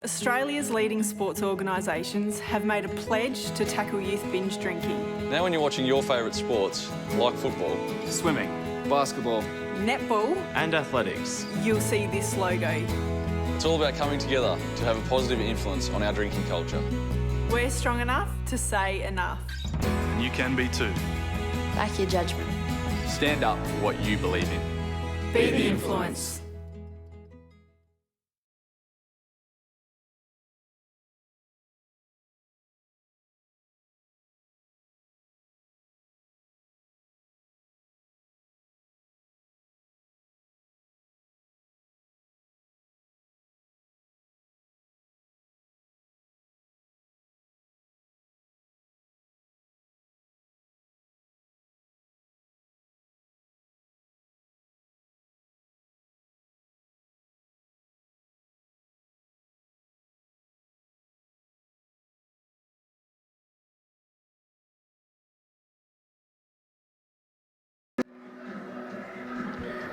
Australia's leading sports organisations have made a pledge to tackle youth binge drinking. Now when you're watching your favourite sports, like football, swimming, basketball, netball and athletics, you'll see this logo. It's all about coming together to have a positive influence on our drinking culture. We're strong enough to say enough. And you can be too. Back your judgment. Stand up for what you believe in. Be the influence.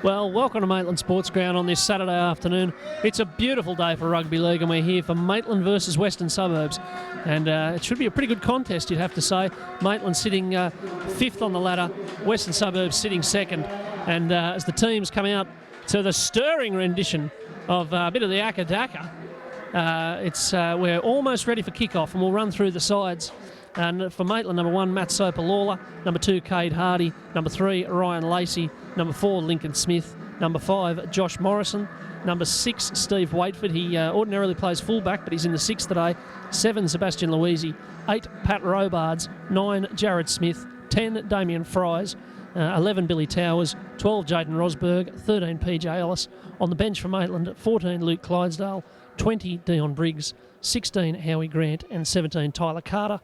Well, welcome to Maitland Sports Ground on this Saturday afternoon. It's a beautiful day for rugby league, and we're here for Maitland versus Western Suburbs. And it should be a pretty good contest, you'd have to say. Maitland sitting fifth on the ladder, Western Suburbs sitting second. And as the teams come out to the stirring rendition of a bit of the Akka Daka, we're almost ready for kickoff, and we'll run through the sides. And for Maitland, number 1, Matt Soper-Lawler. Number 2, Cade Hardy. Number 3, Ryan Lacey. Number 4, Lincoln Smith. Number 5, Josh Morrison. Number 6, Steve Waitford. He ordinarily plays fullback, but he's in the 6 today. 7, Sebastian Louisi. 8, Pat Robards. 9, Jared Smith. 10, Damien Fries. 11, Billy Towers. 12, Jayden Rosberg. 13, PJ Ellis. On the bench for Maitland, 14, Luke Clydesdale. 20, Dion Briggs. 16, Howie Grant. And 17, Tyler Carter.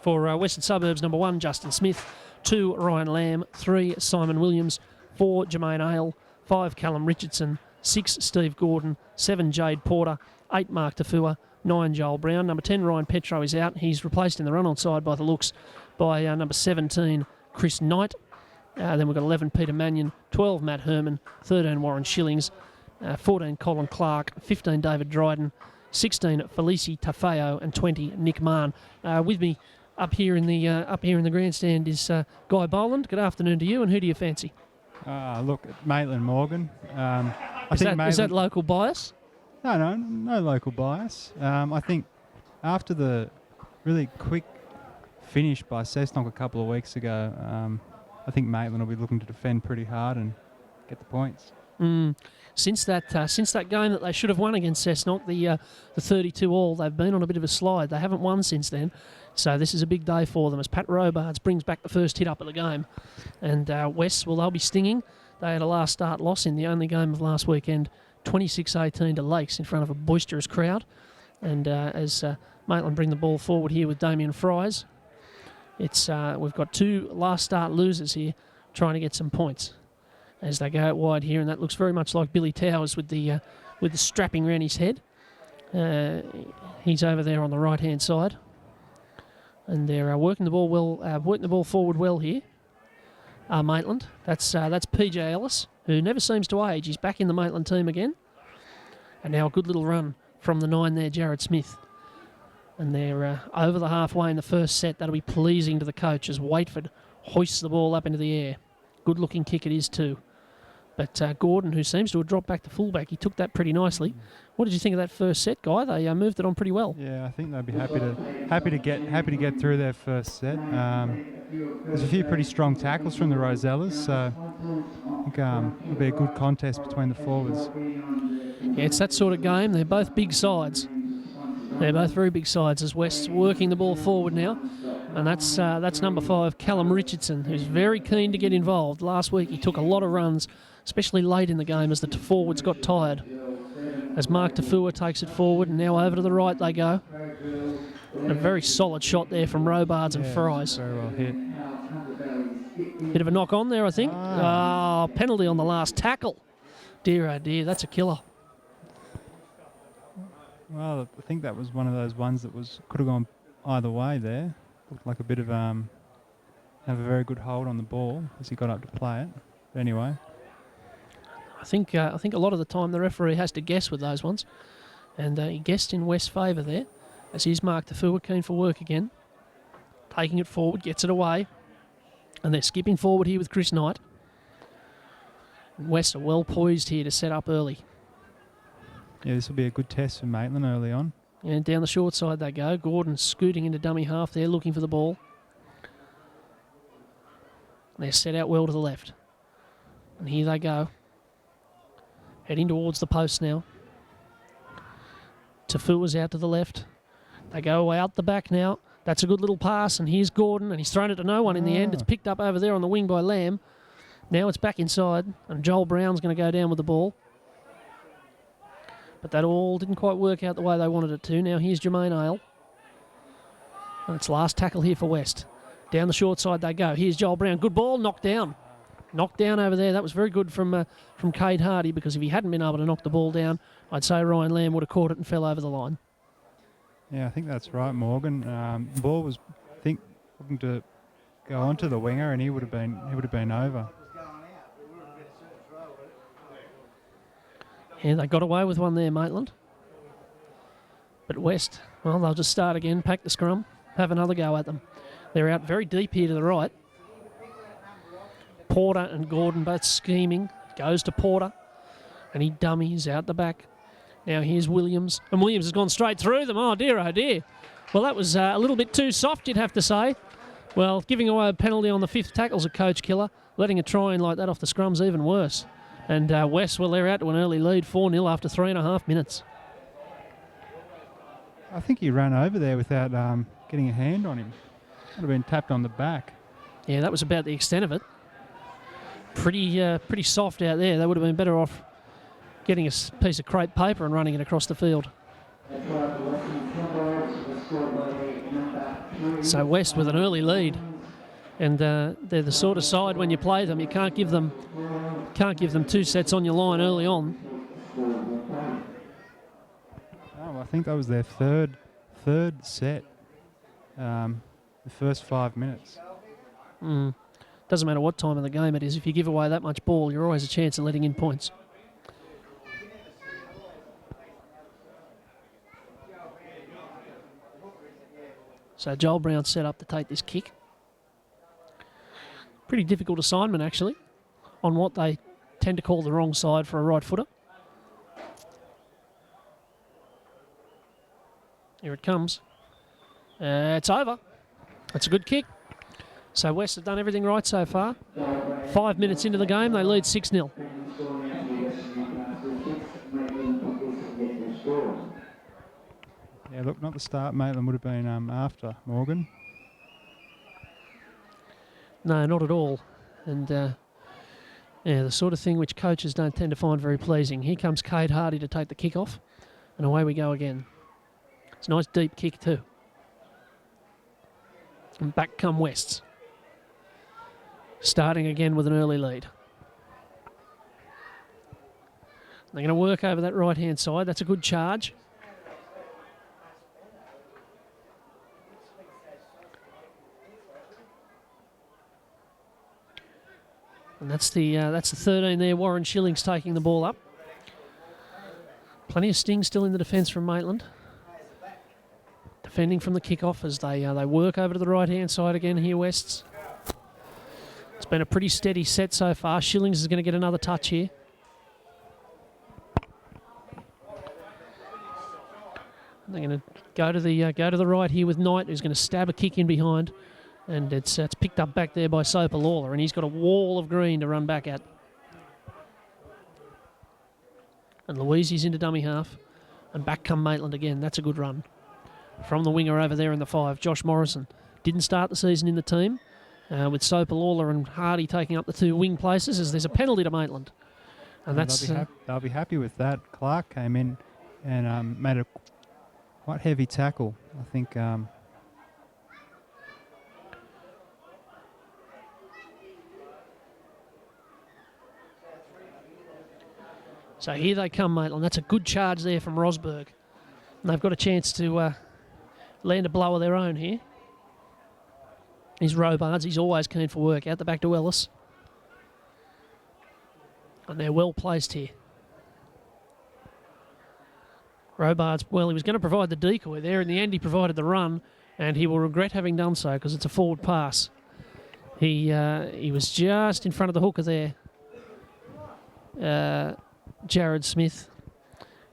For Western Suburbs, number 1, Justin Smith. 2, Ryan Lamb. 3, Simon Williams. 4, Jermaine Ale. 5, Callum Richardson. 6, Steve Gordon. 7, Jade Porter. 8, Mark Tafua. 9, Joel Brown. Number 10, Ryan Petro is out. He's replaced in the run-on side by the looks by number 17, Chris Knight. Then we've got 11, Peter Mannion. 12, Matt Herman. 13, Warren Shillings. 14, Colin Clark. 15, David Dryden. 16, Felici Tafeo, and 20, Nick Mahon. With me up here in the grandstand is Guy Boland. Good afternoon to you, and who do you fancy? Look, Maitland Morgan. Is that local bias? No local bias. I think after the really quick finish by Cessnock a couple of weeks ago, I think Maitland will be looking to defend pretty hard and get the points. Since that game that they should have won against Cessnock, the 32-all, they've been on a bit of a slide. They haven't won since then, so this is a big day for them as Pat Robards brings back the first hit up of the game. And West, well, they'll be stinging. They had a last start loss in the only game of last weekend, 26-18 to Lakes in front of a boisterous crowd. And as Maitland bring the ball forward here with Damien Fries, we've got 2 last start losers here trying to get some points as they go out wide here, and that looks very much like Billy Towers with the strapping around his head. He's over there on the right-hand side, and they're working the ball forward well here. Maitland. That's PJ Ellis, who never seems to age. He's back in the Maitland team again, and now a good little run from the 9 there, Jared Smith. And they're over the halfway in the first set. That'll be pleasing to the coach as Waitford hoists the ball up into the air. Good-looking kick it is too. But Gordon, who seems to have dropped back to fullback, he took that pretty nicely. What did you think of that first set, Guy? They moved it on pretty well. Yeah, I think they'd be happy to get through their first set. There's a few pretty strong tackles from the Rosellas, so I think it'll be a good contest between the forwards. Yeah, it's that sort of game. They're both big sides. They're both very big sides as West's working the ball forward now. And that's number 5, Callum Richardson, who's very keen to get involved. Last week he took a lot of runs, especially late in the game as the forwards got tired. As Mark Tafua takes it forward, and now over to the right they go. And a very solid shot there from Robards and Fries. Very well hit. Bit of a knock on there, I think. Penalty on the last tackle. Dear, oh dear, that's a killer. Well, I think that was one of those ones that could have gone either way there. Looked like a bit of have a very good hold on the ball as he got up to play it. But anyway, I think a lot of the time the referee has to guess with those ones, And he guessed in West's favour there, as he's marked the forward keen for work again. Taking it forward, gets it away. And they're skipping forward here with Chris Knight. And West are well poised here to set up early. Yeah, this will be a good test for Maitland early on. And down the short side they go. Gordon scooting into dummy half there, looking for the ball. And they're set out well to the left. And here they go. Heading towards the post now. Tafua's out to the left. They go out the back now. That's a good little pass, and here's Gordon, and he's thrown it to no one in the end. It's picked up over there on the wing by Lamb. Now it's back inside, and Joel Brown's going to go down with the ball. But that all didn't quite work out the way they wanted it to. Now here's Jermaine Ale. And it's last tackle here for West. Down the short side they go. Here's Joel Brown. Good ball, knocked down. Knocked down over there. That was very good from Cade Hardy, because if he hadn't been able to knock the ball down, I'd say Ryan Lamb would have caught it and fell over the line. Yeah, I think that's right, Morgan. The ball was, I think, looking to go onto the winger, and he would have been over. Yeah, they got away with one there, Maitland. But West, well, they'll just start again, pack the scrum, have another go at them. They're out very deep here to the right. Porter and Gordon both scheming. Goes to Porter, and he dummies out the back. Now here's Williams, and Williams has gone straight through them. Oh dear, oh dear. Well, that was a little bit too soft, you'd have to say. Well, giving away a penalty on the fifth tackle's a coach killer. Letting a try in like that off the scrum's even worse. And West, well, they're out to an early lead, 4-0 after 3.5 minutes. I think he ran over there without getting a hand on him. Would have been tapped on the back. Yeah, that was about the extent of it. Pretty soft out there. They would have been better off getting a piece of crepe paper and running it across the field. So West with an early lead, and they're the sort of side when you play them, you can't give them 2 sets on your line early on. Oh, I think that was their third set. The first 5 minutes. Doesn't matter what time of the game it is. If you give away that much ball, you're always a chance of letting in points. So Joel Brown set up to take this kick. Pretty difficult assignment, actually, on what they tend to call the wrong side for a right footer. Here it comes. It's over. That's a good kick. So West have done everything right so far. 5 minutes into the game, they lead 6-0. Yeah, look, not the start Maitland would have been after, Morgan. No, not at all. And yeah, the sort of thing which coaches don't tend to find very pleasing. Here comes Cade Hardy to take the kick off, and away we go again. It's a nice deep kick too. And back come Wests. Starting again with an early lead. They're going to work over that right-hand side. That's a good charge. And that's the 13 there. Warren Schilling's taking the ball up. Plenty of sting still in the defence from Maitland. Defending from the kickoff as they work over to the right-hand side again here, Wests. It's been a pretty steady set so far. Schillings is going to get another touch here. And they're going to go to the right here with Knight, who's going to stab a kick in behind. And it's picked up back there by Soper Lawler, and he's got a wall of green to run back at. And Louisi's into dummy half. And back come Maitland again. That's a good run. From the winger over there in the 5, Josh Morrison. Didn't start the season in the team, with Soper Lawler and Hardy taking up the 2 wing places, as there's a penalty to Maitland. And that's they'll be happy with that. Clark came in and made a quite heavy tackle. I think... So here they come, Maitland. That's a good charge there from Rosberg. And they've got a chance to land a blow of their own here. He's Robards. He's always keen for work. Out the back to Ellis. And they're well placed here. Robards, well, he was going to provide the decoy there. In the end, he provided the run, and he will regret having done so because it's a forward pass. He was just in front of the hooker there, Jared Smith.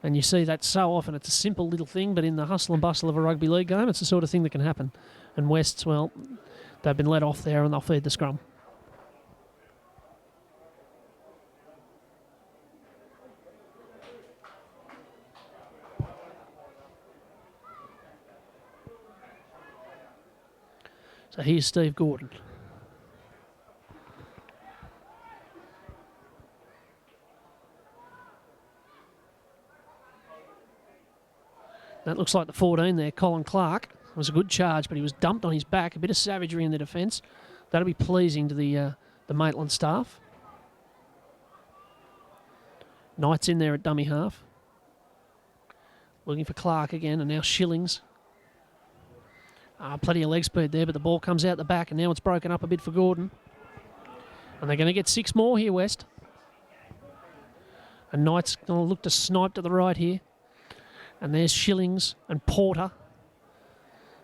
And you see that so often. It's a simple little thing, but in the hustle and bustle of a rugby league game, it's the sort of thing that can happen. And Wests, well, they've been let off there and they'll feed the scrum. So here's Steve Gordon. That looks like the 14 there, Colin Clark. It was a good charge, but he was dumped on his back. A bit of savagery in the defence. That'll be pleasing to the Maitland staff. Knight's in there at dummy half. Looking for Clark again, and now Shillings. Plenty of leg speed there, but the ball comes out the back, and now it's broken up a bit for Gordon. And they're going to get 6 more here, West. And Knight's going to look to snipe to the right here. And there's Shillings and Porter.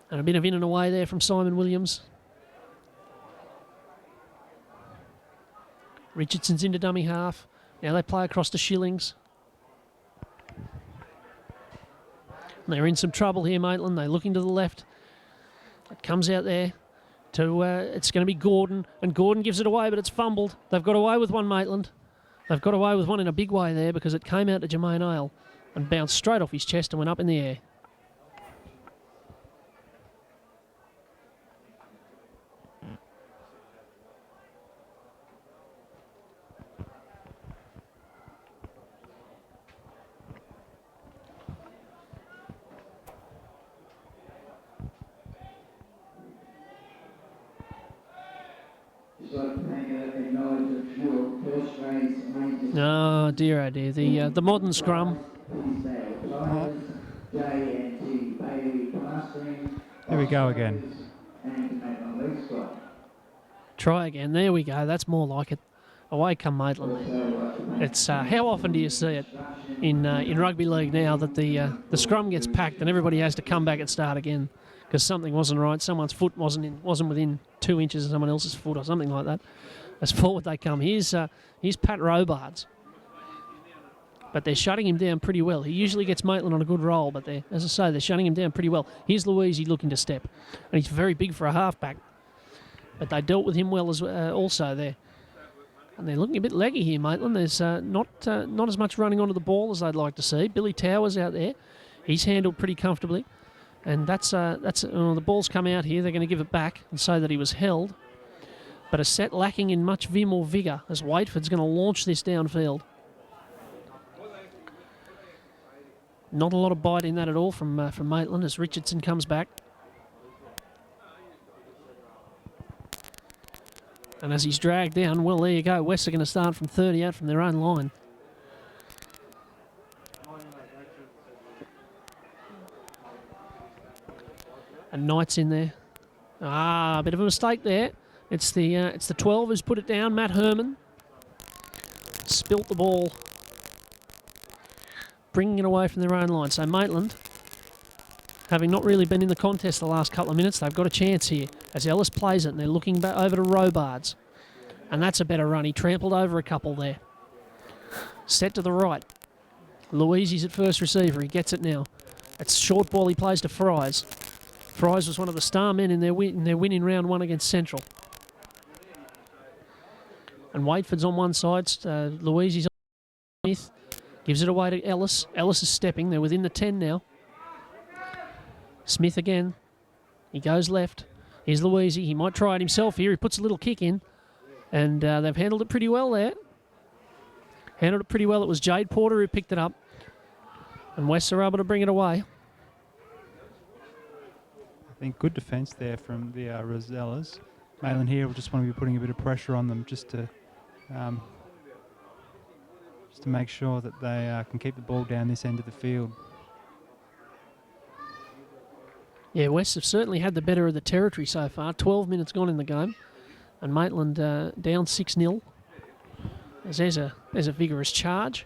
And a bit of in and away there from Simon Williams. Richardson's into dummy half. Now they play across to Shillings. And they're in some trouble here, Maitland. They're looking to the left. It comes out there to, it's going to be Gordon. And Gordon gives it away, but it's fumbled. They've got away with one, Maitland. They've got away with one in a big way there because it came out to Jermaine Ale and bounced straight off his chest and went up in the air. Oh dear, the modern scrum. There we go again. Try again. There we go. That's more like it. Away come Maitland. It's how often do you see it in rugby league now that the scrum gets packed and everybody has to come back and start again because something wasn't right. Someone's foot wasn't within 2 inches of someone else's foot or something like that. As forward they come. Here's Pat Robards. But they're shutting him down pretty well. He usually gets Maitland on a good roll, but as I say, they're shutting him down pretty well. Here's Luisi looking to step. And he's very big for a halfback. But they dealt with him well as also there. And they're looking a bit leggy here, Maitland. There's not as much running onto the ball as they'd like to see. Billy Towers out there. He's handled pretty comfortably. And that's the ball's come out here. They're going to give it back and say that he was held. But a set lacking in much vim or vigour as Waitford's going to launch this downfield. Not a lot of bite in that at all from Maitland as Richardson comes back. And as he's dragged down, well, there you go. West are going to start from 30 out from their own line. And Knight's in there. A bit of a mistake there. It's the 12 who's put it down. Matt Herman spilt the ball, bringing it away from their own line. So Maitland, having not really been in the contest the last couple of minutes, they've got a chance here as Ellis plays it, and they're looking back over to Robards. And that's a better run. He trampled over a couple there. Set to the right. Luisi's at first receiver. He gets it now. It's short ball he plays to Fries. Fries was one of the star men in their win in round 1 against Central. And Waitford's on one side. Luisi's on Smith. Gives it away to Ellis. Ellis is stepping. They're within the 10 now. Smith again. He goes left. Here's Luisi. He might try it himself here. He puts a little kick in. And they've handled it pretty well there. Handled it pretty well. It was Jade Porter who picked it up. And West are able to bring it away. I think good defence there from the Rosellas. Maitland here will just want to be putting a bit of pressure on them just to make sure that they can keep the ball down this end of the field. Yeah, West have certainly had the better of the territory so far. 12 minutes gone in the game. And Maitland down 6-0. There's a vigorous charge.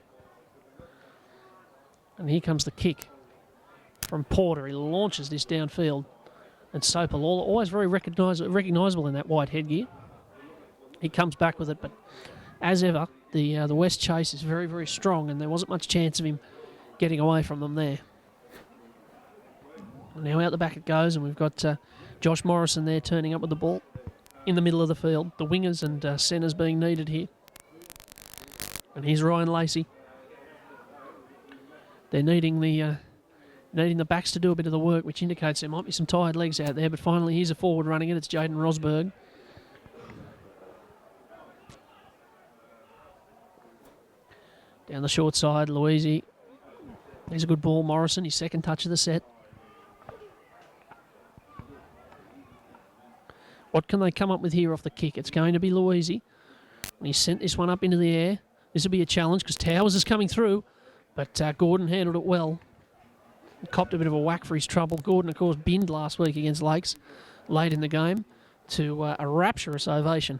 And here comes the kick. from Porter. He launches this downfield. And Sopalola, always very recognisable in that white headgear. He comes back with it, but as ever, the West chase is very, very strong, and there wasn't much chance of him getting away from them there. Now out the back it goes, and we've got Josh Morrison there turning up with the ball in the middle of the field. The wingers and centres being needed here. And here's Ryan Lacey. They're needing the backs to do a bit of the work, which indicates there might be some tired legs out there. But finally, here's a forward running it. It's Jaden Rosberg. Down the short side, Louisi. There's a good ball, Morrison. His second touch of the set. What can they come up with here off the kick? It's going to be Louisi. And he sent this one up into the air. This will be a challenge because Towers is coming through. But Gordon handled it well. Copped a bit of a whack for his trouble. Gordon, of course, binned last week against Lakes late in the game to a rapturous ovation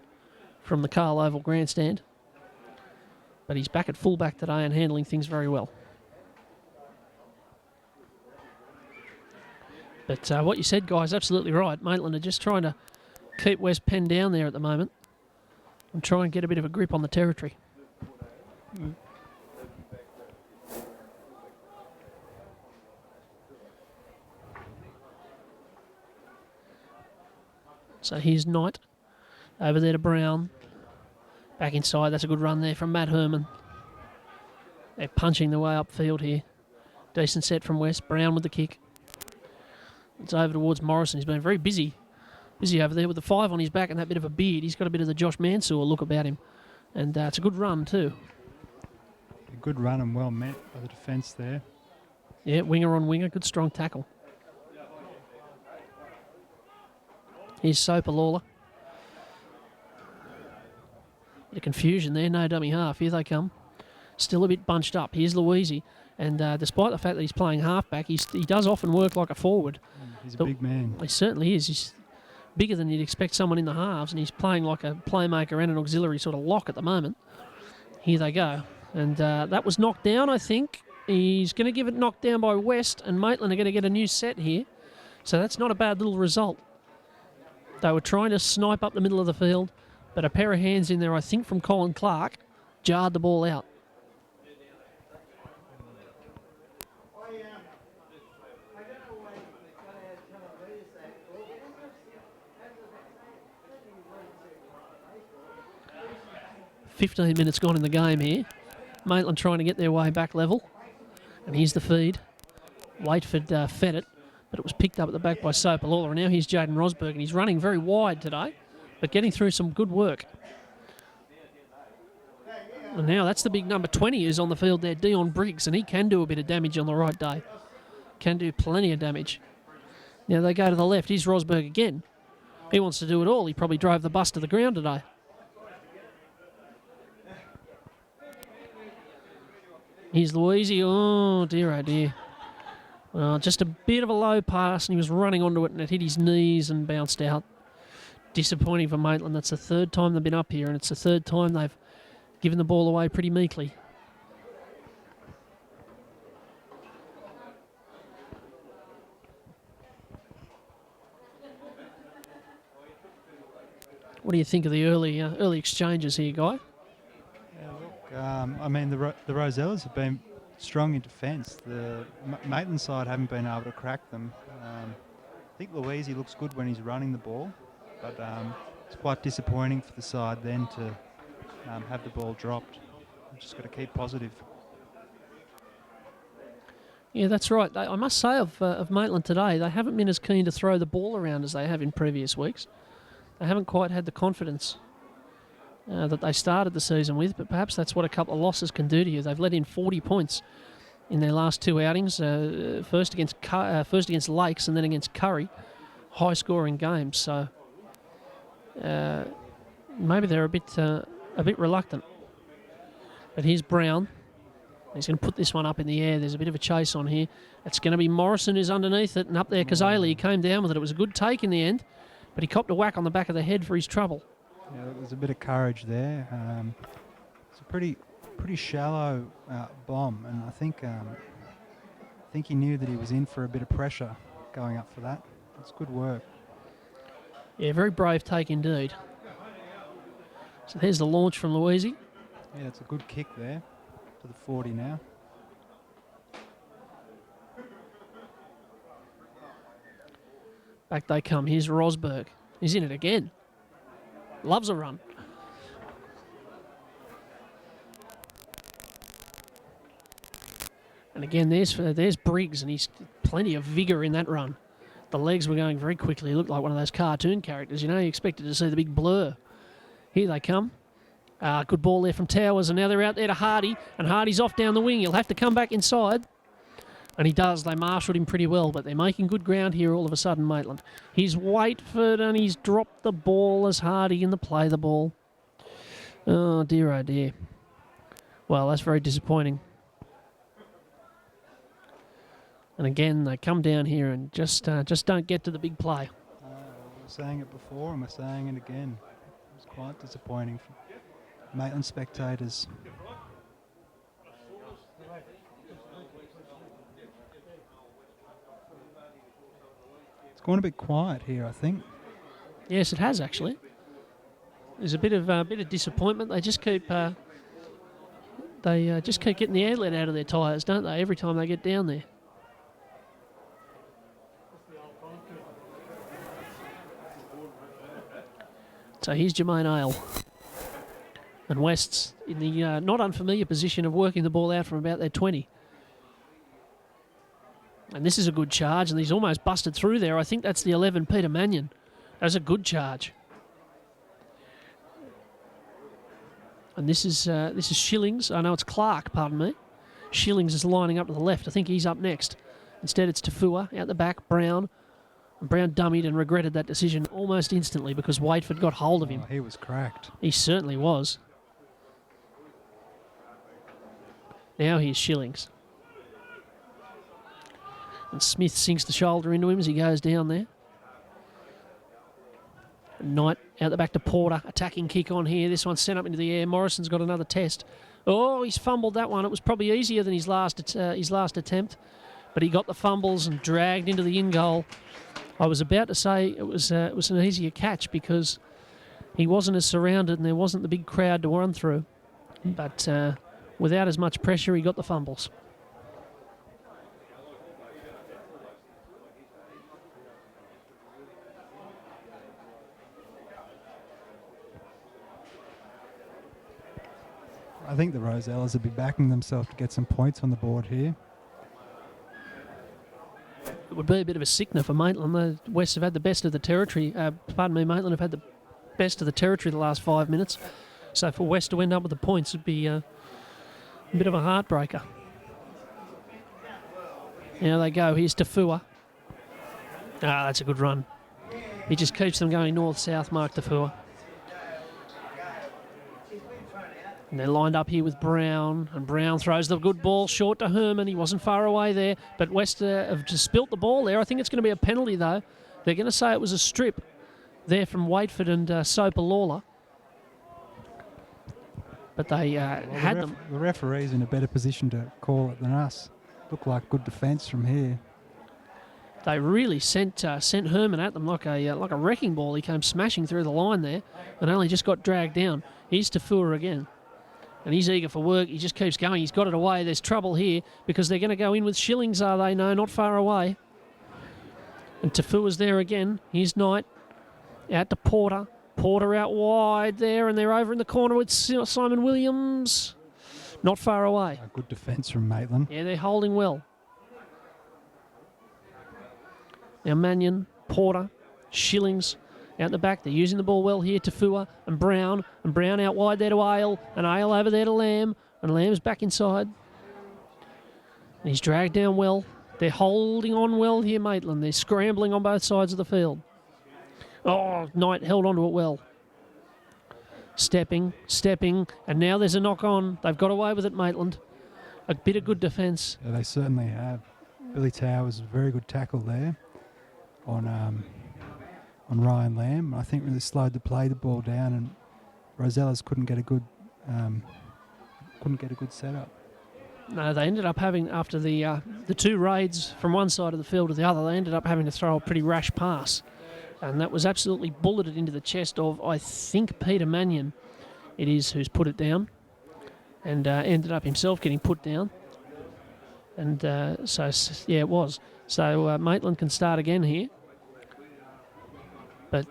from the Carl Oval grandstand. But he's back at fullback today and handling things very well. But what you said, guys, absolutely right. Maitland are just trying to keep West Penn down there at the moment and try and get a bit of a grip on the territory. So here's Knight over there to Brown. Back inside, that's a good run there from Matt Herman. They're punching their way upfield here. Decent set from West. Brown with the kick. It's over towards Morrison. He's been very busy over there with the 5 on his back and that bit of a beard. He's got a bit of the Josh Mansour look about him. And it's a good run too. A good run and well met by the defence there. Yeah, winger on winger. Good strong tackle. Here's Sopalola. Bit of confusion there, no dummy half. Here they come. Still a bit bunched up. Here's Louisi. And despite the fact that he's playing halfback, he does often work like a forward. He's a big man. He certainly is. He's bigger than you'd expect someone in the halves, and he's playing like a playmaker and an auxiliary sort of lock at the moment. Here they go. And that was knocked down, I think. He's going to give it knocked down by West, and Maitland are going to get a new set here. So that's not a bad little result. They were trying to snipe up the middle of the field, but a pair of hands in there, I think, from Colin Clark, jarred the ball out. "15 minutes gone in the game here. Maitland trying to get their way back level. And here's the feed. Waitford fed it, but it was picked up at the back by Sopalola. And now here's Jaden Rosberg, and he's running very wide today, but getting through some good work. And now that's the big number 20 who's on the field there, Dion Briggs, and he can do a bit of damage on the right day. Can do plenty of damage. Now they go to the left. Here's Rosberg again. He wants to do it all. He probably drove the bus to the ground today. Here's Louisi. Oh, dear, oh, dear. Well, just a bit of a low pass, and he was running onto it, and it hit his knees and bounced out. Disappointing for Maitland. That's the third time they've been up here, and it's the third time they've given the ball away pretty meekly. What do you think of the early exchanges here, Guy? I mean, the Rosellas have been strong in defence. The Maitland side haven't been able to crack them. I think Louisi looks good when he's running the ball, but it's quite disappointing for the side then to have the ball dropped. We've just got to keep positive. Yeah, that's right. I must say of Maitland today, they haven't been as keen to throw the ball around as they have in previous weeks. They haven't quite had the confidence that they started the season with, but perhaps that's what a couple of losses can do to you. They've let in 40 points in their last two outings, first against Lakes and then against Curry, high-scoring games. So maybe they're a bit reluctant. But here's Brown. He's going to put this one up in the air. There's a bit of a chase on here. It's going to be Morrison who's underneath it, and up there Kazali came down with it. It was a good take in the end, but he copped a whack on the back of the head for his trouble. Yeah, there's a bit of courage there. It's a pretty shallow bomb, and I think I think he knew that he was in for a bit of pressure going up for that. It's good work. Yeah, very brave take indeed. So there's the launch from Louisi. Yeah, it's a good kick there to the 40 now. Back they come. Here's Rosberg. He's in it again. Loves a run. And again, there's Briggs, and he's plenty of vigour in that run. The legs were going very quickly. He looked like one of those cartoon characters. You expected to see the big blur. Here they come. Good ball there from Towers, and now they're out there to Hardy, and Hardy's off down the wing. He'll have to come back inside. And he does. They marshalled him pretty well, but they're making good ground here all of a sudden, Maitland. He's Waitford, and he's dropped the ball as Hardy in the play the ball. Oh, dear, oh, dear. Well, that's very disappointing. And again, they come down here and just don't get to the big play. We're saying it before and we're saying it again. It was quite disappointing for Maitland spectators. It's gone a bit quiet here, I think. Yes, it has actually. There's a bit of disappointment. They just keep getting the air let out of their tyres, don't they? Every time they get down there. So here's Jermaine Ale. And West's in the not unfamiliar position of working the ball out from about their 20. And this is a good charge, and he's almost busted through there. I think that's the 11, Peter Mannion. That's a good charge. And this is Shillings. I know it's Clark, pardon me. Shillings is lining up to the left. I think he's up next. Instead, it's Tafua out the back, Brown. Brown dummied and regretted that decision almost instantly because Waitford got hold of him. He was cracked. He certainly was. Now here's Shillings. And Smith sinks the shoulder into him as he goes down there. Knight out the back to Porter. Attacking kick on here. This one's sent up into the air. Morrison's got another test. Oh, he's fumbled that one. It was probably easier than his last attempt. But he got the fumbles and dragged into the in goal. I was about to say it was an easier catch because he wasn't as surrounded and there wasn't the big crowd to run through. But without as much pressure, he got the fumbles. I think the Rosellas will be backing themselves to get some points on the board here. It would be a bit of a sickener for Maitland. The West have had the best of the territory. Maitland have had the best of the territory the last 5 minutes. So for West to end up with the points would be a bit of a heartbreaker. Now they go. Here's Tafua. That's a good run. He just keeps them going north-south, Mark Tafua. And they're lined up here with Brown, and Brown throws the good ball short to Herman. He wasn't far away there, but West have just spilt the ball there. I think it's going to be a penalty, though. They're going to say it was a strip there from Waitford and Soper Lawler. But they had them. The referee's in a better position to call it than us. Looked like good defence from here. They really sent Herman at them like a wrecking ball. He came smashing through the line there and only just got dragged down. Here's Tafua again. And he's eager for work. He just keeps going. He's got it away. There's trouble here because they're going to go in with Shillings, are they? No, not far away. And Tafua's there again. Here's Knight. Out to Porter. Porter out wide there, and they're over in the corner with Simon Williams. Not far away. A good defence from Maitland. Yeah, they're holding well. Now Mannion, Porter, Shillings out the back. They're using the ball well here. Tafua and Brown out wide there to Ale, and Ale over there to Lamb, and Lamb's back inside. And he's dragged down well. They're holding on well here, Maitland. They're scrambling on both sides of the field. Oh, Knight held onto it well. Stepping, and now there's a knock on. They've got away with it, Maitland. A bit of good defence. Yeah, they certainly have. Billy Towers, a very good tackle there on Ryan Lamb. I think really slowed the ball down, and Rosellas couldn't get a good setup. No, they ended up having, after the two raids from one side of the field to the other, they ended up having to throw a pretty rash pass. And that was absolutely bulleted into the chest of, I think, Peter Mannion it is who's put it down. And ended up himself getting put down. And yeah, it was. So Maitland can start again here. But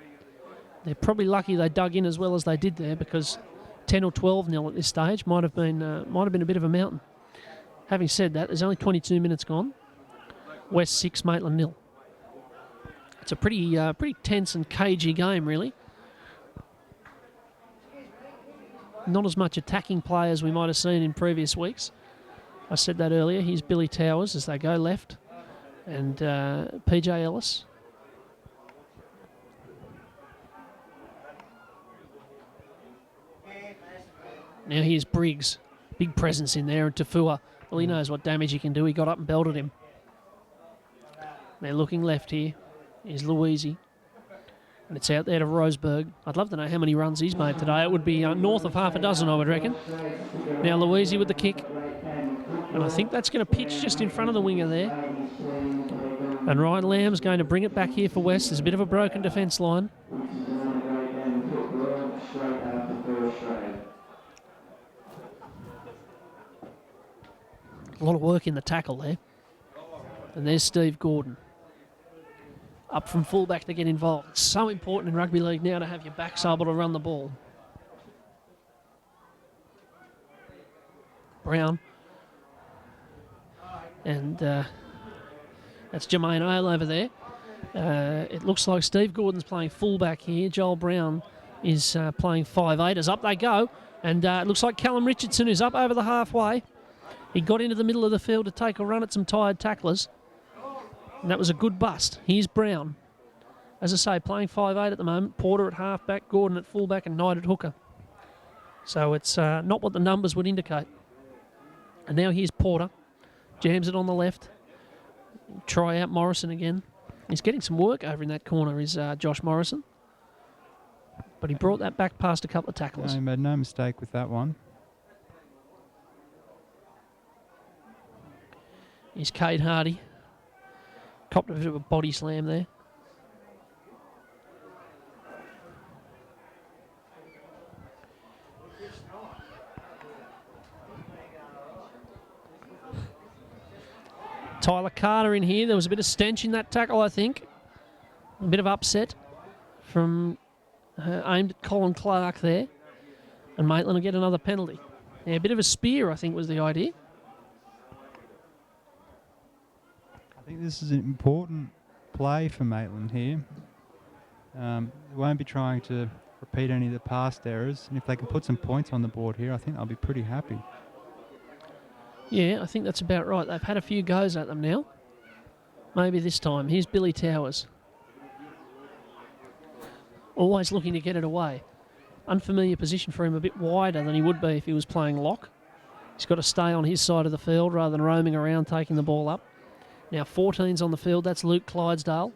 they're probably lucky they dug in as well as they did there, because 10 or 12-0 at this stage might have been a bit of a mountain. Having said that, there's only 22 minutes gone. West 6, Maitland 0. It's a pretty tense and cagey game, really. Not as much attacking play as we might have seen in previous weeks. I said that earlier. Here's Billy Towers as they go left, and PJ Ellis. Now here's Briggs. Big presence in there, and Tafua, well, he knows what damage he can do. He got up and belted him. They're looking left here. Here's Louisi. And it's out there to Roseberg. I'd love to know how many runs he's made today. It would be north of half a dozen, I would reckon. Now Louisi with the kick. And I think that's going to pitch just in front of the winger there. And Ryan Lamb's going to bring it back here for West. There's a bit of a broken defence line. A lot of work in the tackle there. And there's Steve Gordon. Up from fullback to get involved. It's so important in rugby league now to have your backs able to run the ball. Brown. And that's Jermaine Ale over there. It looks like Steve Gordon's playing fullback here. Joel Brown is playing 5'8". Up they go. And it looks like Callum Richardson is up over the halfway. He got into the middle of the field to take a run at some tired tacklers. And that was a good bust. Here's Brown. As I say, playing 5'8" at the moment. Porter at halfback, Gordon at fullback, and Knight at hooker. So it's not what the numbers would indicate. And now here's Porter. Jams it on the left. Try out Morrison again. He's getting some work over in that corner, is Josh Morrison. But he brought that back past a couple of tacklers. He made no mistake with that one. Here's Cade Hardy. Copped a bit of a body slam there. Tyler Carter in here. There was a bit of stench in that tackle, I think. A bit of upset from aimed at Colin Clark there. And Maitland will get another penalty. Yeah, a bit of a spear, I think, was the idea. I think this is an important play for Maitland here. They won't be trying to repeat any of the past errors. And if they can put some points on the board here, I think they'll be pretty happy. Yeah, I think that's about right. They've had a few goes at them now. Maybe this time. Here's Billy Towers. Always looking to get it away. Unfamiliar position for him, a bit wider than he would be if he was playing lock. He's got to stay on his side of the field rather than roaming around taking the ball up. Now 14's on the field. That's Luke Clydesdale.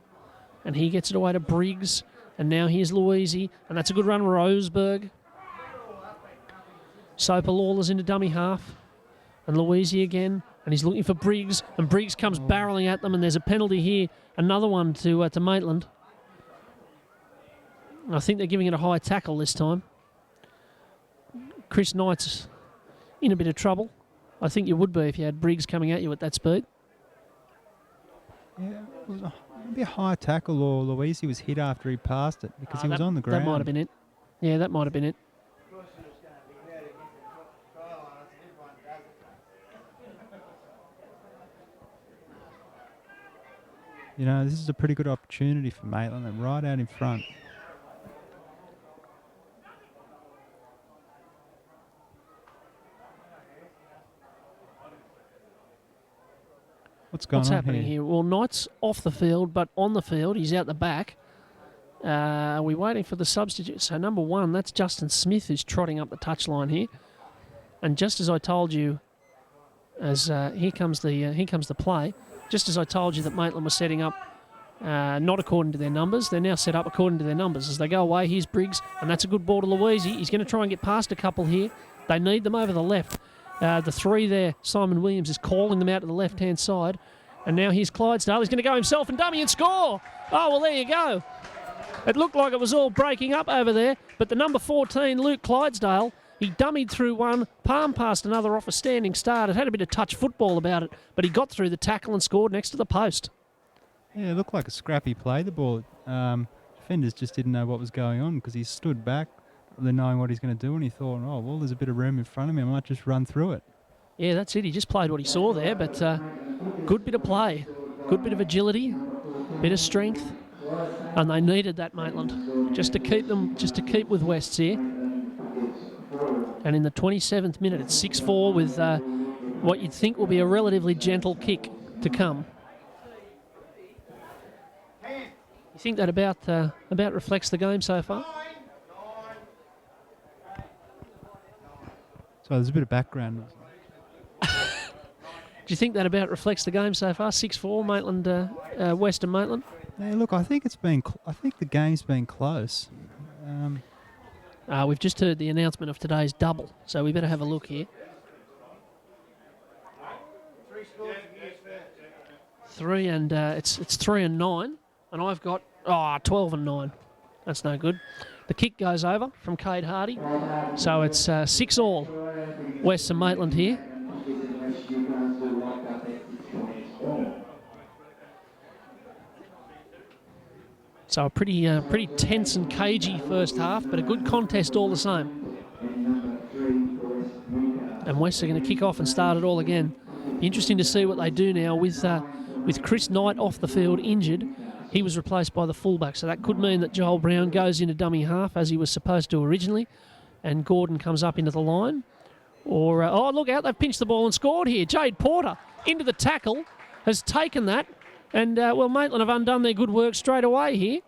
And he gets it away to Briggs. And now here's Louisi. And that's a good run, Roseberg. Soper Lawler's into dummy half. And Louisi again. And he's looking for Briggs. And Briggs comes barreling at them. And there's a penalty here. Another one to Maitland. And I think they're giving it a high tackle this time. Chris Knight's in a bit of trouble. I think you would be if you had Briggs coming at you at that speed. Yeah, it was maybe a high tackle, or Louisi was hit after he passed it because he was on the ground. That might have been it. Yeah, that might have been it. You know, this is a pretty good opportunity for Maitland. They're right out in front. What's happening here? Well, Knight's off the field, but on the field, he's out the back. Are we waiting for the substitute? So number one, that's Justin Smith who's trotting up the touchline here. And just as I told you, as here comes the play. Just as I told you that Maitland was setting up not according to their numbers, they're now set up according to their numbers. As they go away, here's Briggs, and that's a good ball to Louisi. He's going to try and get past a couple here. They need them over the left. The three there, Simon Williams is calling them out to the left-hand side. And now here's Clydesdale. He's going to go himself and dummy and score. Oh, well, there you go. It looked like it was all breaking up over there, but the number 14, Luke Clydesdale, he dummied through one, palm past another off a standing start. It had a bit of touch football about it, but he got through the tackle and scored next to the post. Yeah, it looked like a scrappy play, the ball. Defenders just didn't know what was going on because he stood back, really knowing what he's going to do, and he thought, oh, well, there's a bit of room in front of me. I might just run through it. Yeah, that's it. He just played what he saw there, but good bit of play, good bit of agility, bit of strength, and they needed that, Maitland, just to keep with Wests here. And in the 27th minute, it's 6-4 with what you'd think will be a relatively gentle kick to come. You think that about reflects the game so far? So there's a bit of background. Do you think that about reflects the game so far? 6-4, Maitland, Western Maitland. Yeah, look, I think I think the game's been close. We've just heard the announcement of today's double, so we better have a look here. 3 and it's 3 and 9, and I've got 12 and 9. That's no good. The kick goes over from Cade Hardy, so it's 6-all. Western Maitland here. So a pretty tense and cagey first half, but a good contest all the same. And West are going to kick off and start it all again. Be interesting to see what they do now with Chris Knight off the field injured. He was replaced by the fullback, so that could mean that Joel Brown goes into dummy half as he was supposed to originally, and Gordon comes up into the line. Or look out! They've pinched the ball and scored here. Jade Porter into the tackle, has taken that. And, Maitland have undone their good work straight away here.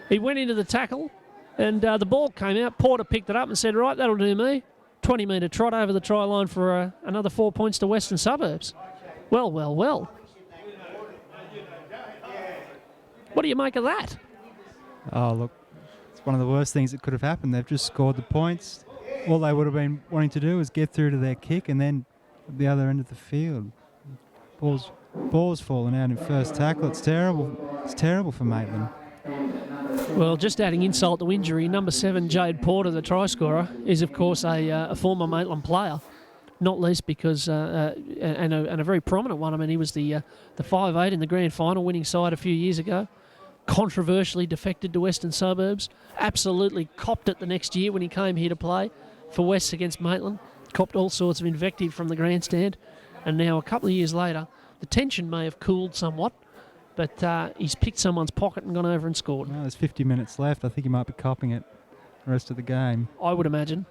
He went into the tackle, and the ball came out. Porter picked it up and said, right, that'll do me. 20-metre trot over the try line for another 4 points to Western Suburbs. Well, well, well. What do you make of that? Oh, look, it's one of the worst things that could have happened. They've just scored the points. All they would have been wanting to do was get through to their kick and then at the other end of the field. Ball's falling out in first tackle. It's terrible. It's terrible for Maitland. Well, just adding insult to injury, number 7, Jade Porter, the try scorer, is of course a former Maitland player, not least because and a very prominent one. I mean, he was the 5'8" in the grand final winning side a few years ago. Controversially defected to Western Suburbs. Absolutely copped it the next year when he came here to play for Wests against Maitland. Copped all sorts of invective from the grandstand, and now a couple of years later, the tension may have cooled somewhat, but he's picked someone's pocket and gone over and scored. Well, there's 50 minutes left. I think he might be copping it the rest of the game. I would imagine.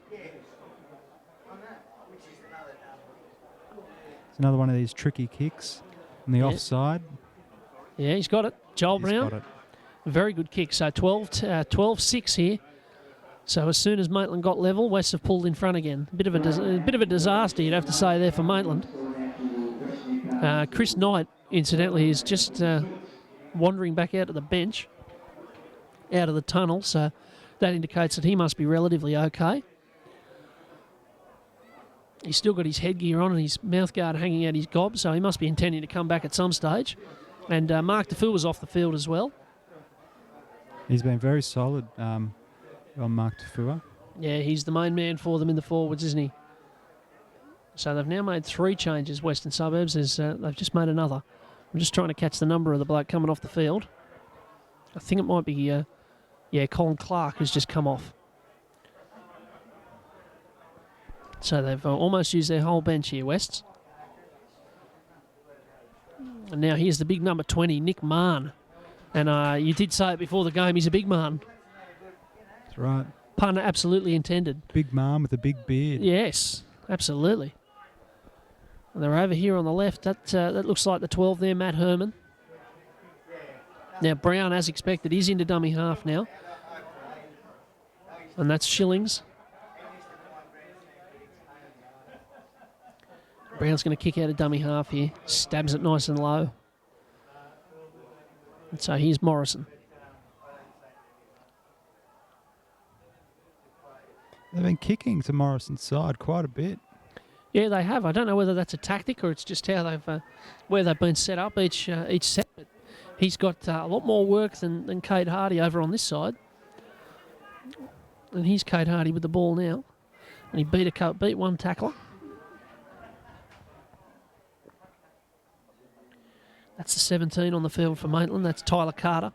It's another one of these tricky kicks on the offside. Yeah, he's got it. Joel He's Brown. got it. Very good kick. So 12-6 here. So as soon as Maitland got level, West have pulled in front again. A bit of a disaster, you'd have to say, there for Maitland. Chris Knight, incidentally, is just wandering back out to the bench, out of the tunnel, so that indicates that he must be relatively okay. He's still got his headgear on and his mouthguard hanging out his gob, so he must be intending to come back at some stage. And Mark DeFu was off the field as well. He's been very solid on Mark DeFua. Yeah, he's the main man for them in the forwards, isn't he? So they've now made 3 changes, Western Suburbs. They've just made another. I'm just trying to catch the number of the bloke coming off the field. I think it might be, Colin Clark who's just come off. So they've almost used their whole bench here, Wests. And now here's the big number 20, Nick Mahon. And you did say it before the game, he's a big man. That's right. Pun absolutely intended. Big man with a big beard. Yes, absolutely. And they're over here on the left. That looks like the 12 there, Matt Herman. Now Brown, as expected, is into dummy half now. And that's Shillings. Brown's going to kick out a dummy half here. Stabs it nice and low. And so here's Morrison. They've been kicking to Morrison's side quite a bit. Yeah, they have. I don't know whether that's a tactic or it's just how they've where they've been set up each set. But he's got a lot more work than Cade Hardy over on this side. And here's Cade Hardy with the ball now. And he beat one tackler. That's the 17 on the field for Maitland. That's Tyler Carter.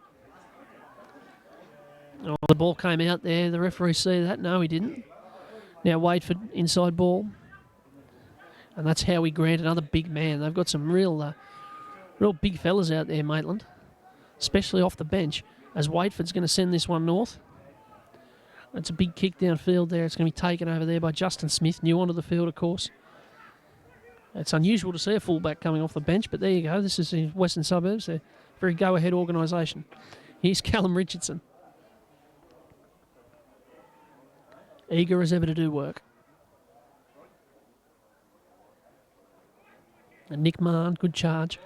Oh, the ball came out there. The referee see that? No, he didn't. Now Waitford, inside ball. And that's Howie Grant, another big man. They've got some real big fellas out there, Maitland, especially off the bench, as Waitford's going to send this one north. It's a big kick downfield there. It's going to be taken over there by Justin Smith, new onto the field, of course. It's unusual to see a fullback coming off the bench, but there you go. This is the Western Suburbs. They're a very go-ahead organisation. Here's Callum Richardson. Eager as ever to do work. And Nick Mahon, good charge.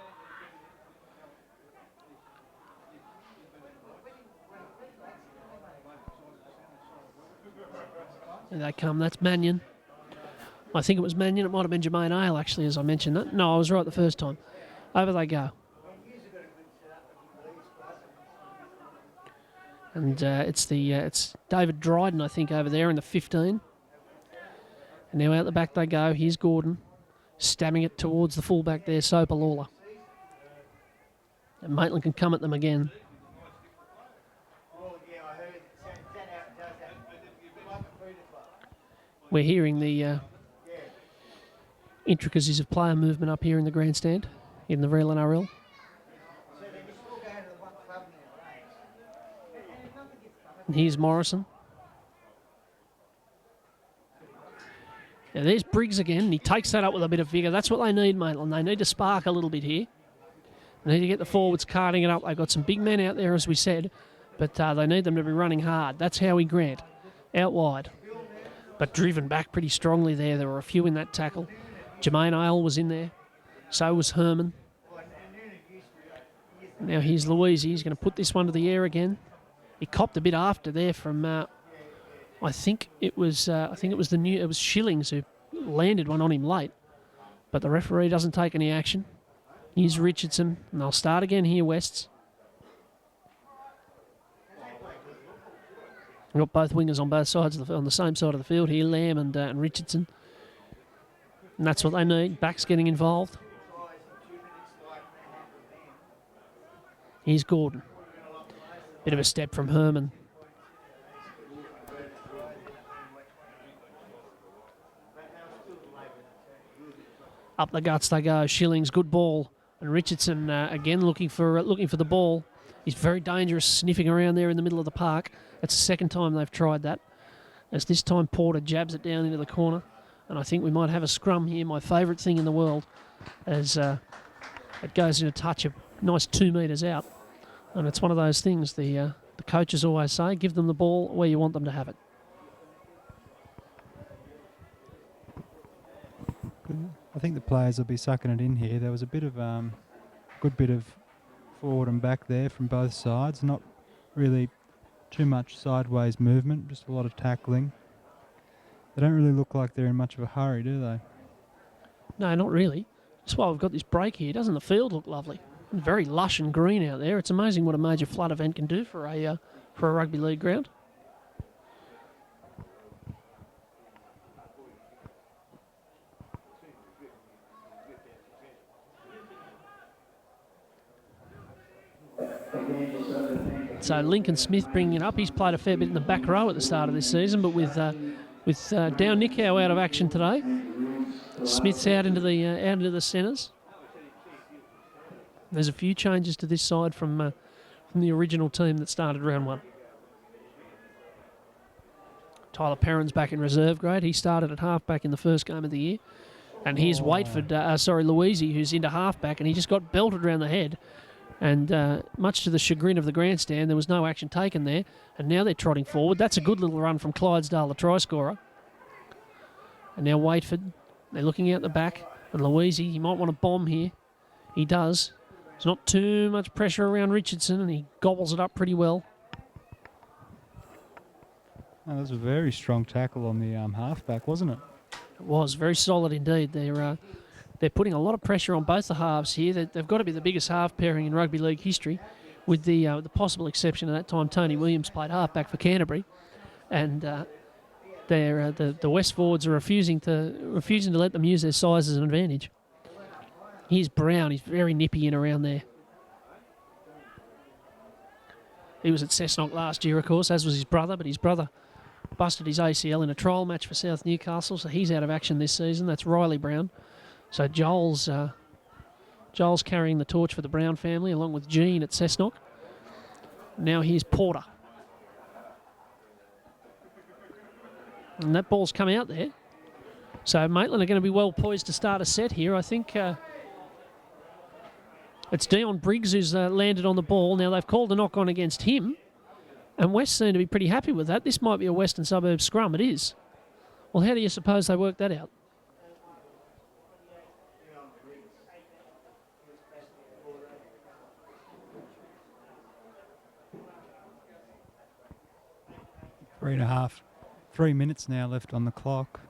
There they come. That's Mannion. I think it was Mannion. It might have been Jermaine Ale, actually, as I mentioned that. No, I was right the first time. Over they go. And it's David Dryden, I think, over there in the 15. And now out the back they go. Here's Gordon, stabbing it towards the fullback there, Sopalula. And Maitland can come at them again. We're hearing the intricacies of player movement up here in the grandstand in the real NRL. And here's Morrison. Now there's Briggs again, and he takes that up with a bit of vigour. That's what they need, Maitland. They need to spark a little bit here. They need to get the forwards carting it up. They've got some big men out there, as we said, but they need them to be running hard. That's Howie Grant, out wide, but driven back pretty strongly there. There were a few in that tackle. Jermaine Ale was in there. So was Herman. Now here's Louise. He's going to put this one to the air again. He copped a bit after there from, I think it was Shillings who landed one on him late, but the referee doesn't take any action. Here's Richardson, and they'll start again here, Wests. We've got both wingers on both sides on the same side of the field here, Lamb and Richardson, and that's what they need. Backs getting involved. Here's Gordon. Bit of a step from Herman. Up the guts they go. Shillings, good ball, and Richardson again looking for the ball. He's very dangerous, sniffing around there in the middle of the park. That's the second time they've tried that. As this time Porter jabs it down into the corner, and I think we might have a scrum here. My favourite thing in the world, as it goes in a touch of nice 2 metres out. And it's one of those things the coaches always say, give them the ball where you want them to have it. I think the players will be sucking it in here. There was a bit of good bit of forward and back there from both sides. Not really too much sideways movement, just a lot of tackling. They don't really look like they're in much of a hurry, do they? No, not really. That's why we've got this break here. Doesn't the field look lovely? Very lush and green out there. It's amazing what a major flood event can do for a rugby league ground. So Lincoln Smith bringing it up. He's played a fair bit in the back row at the start of this season, but with Down Nickow out of action today, Smith's out into the centres. There's a few changes to this side from the original team that started round one. Tyler Perrin's back in reserve grade. He started at halfback in the first game of the year. And here's Louisi, who's into halfback, and he just got belted around the head. And much to the chagrin of the grandstand, there was no action taken there. And now they're trotting forward. That's a good little run from Clydesdale, the try scorer. And now Waitford, they're looking out the back. And Louisi, he might want to bomb here. He does. There's not too much pressure around Richardson, and he gobbles it up pretty well. that was a very strong tackle on the halfback, wasn't it? It was very solid indeed. They're putting a lot of pressure on both the halves here. They've got to be the biggest half pairing in rugby league history, with the possible exception of that time Tony Williams played halfback for Canterbury, and the West forwards are refusing to let them use their size as an advantage. Here's Brown. He's very nippy in around there. He was at Cessnock last year, of course, as was his brother, but his brother busted his ACL in a trial match for South Newcastle, so he's out of action this season. That's Riley Brown. So Joel's carrying the torch for the Brown family, along with Gene at Cessnock. Now here's Porter. And that ball's come out there. So Maitland are going to be well poised to start a set here. I think it's Dion Briggs who's landed on the ball. Now they've called a knock on against him, and West seem to be pretty happy with that. This might be a Western Suburbs scrum. It is. Well, how do you suppose they worked that out? Three minutes now left on the clock.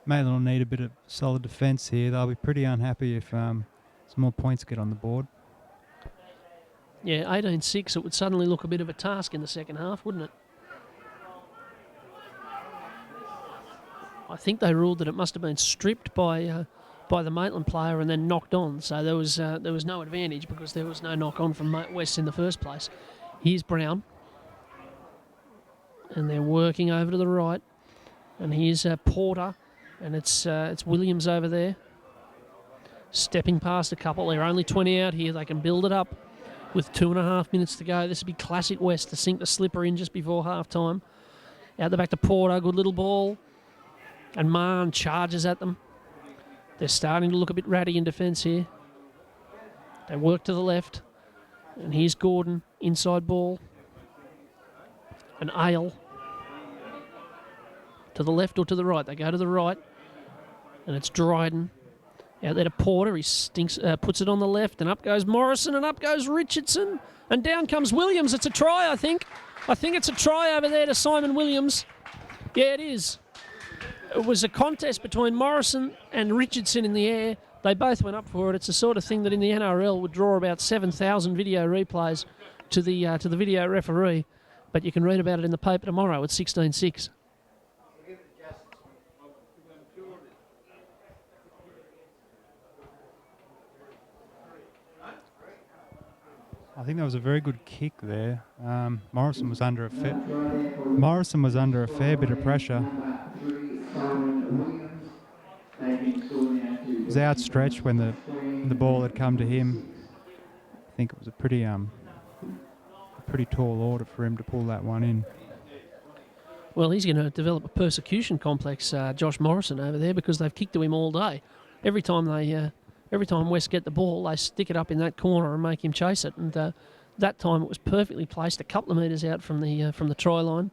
Maitland will need a bit of solid defence here. They'll be pretty unhappy if some more points get on the board. Yeah, 18-6, it would suddenly look a bit of a task in the second half, wouldn't it? I think they ruled that it must have been stripped by the Maitland player and then knocked on. So there was no advantage because there was no knock on from West in the first place. Here's Brown. And they're working over to the right. And here's Porter. And it's Williams over there. Stepping past a couple. They're only 20 out here. They can build it up with 2.5 minutes to go. This would be classic West to sink the slipper in just before half-time. Out the back to Porter. Good little ball. And Mahon charges at them. They're starting to look a bit ratty in defence here. They work to the left. And here's Gordon. Inside ball. And Ale. To the left or to the right? They go to the right. And it's Dryden. Out there to Porter. He puts it on the left. And up goes Morrison. And up goes Richardson. And down comes Williams. It's a try, I think. I think it's a try over there to Simon Williams. Yeah, it is. It was a contest between Morrison and Richardson in the air. They both went up for it. It's the sort of thing that in the NRL would draw about 7,000 video replays to the video referee. But you can read about it in the paper tomorrow at 16:6. I think that was a very good kick there. Morrison was under a fair bit of pressure. He was outstretched when the ball had come to him. I think it was a pretty tall order for him to pull that one in. Well, he's going to develop a persecution complex, Josh Morrison over there, because they've kicked to him all day. Every time West get the ball, they stick it up in that corner and make him chase it. And that time it was perfectly placed, a couple of metres out from the try line.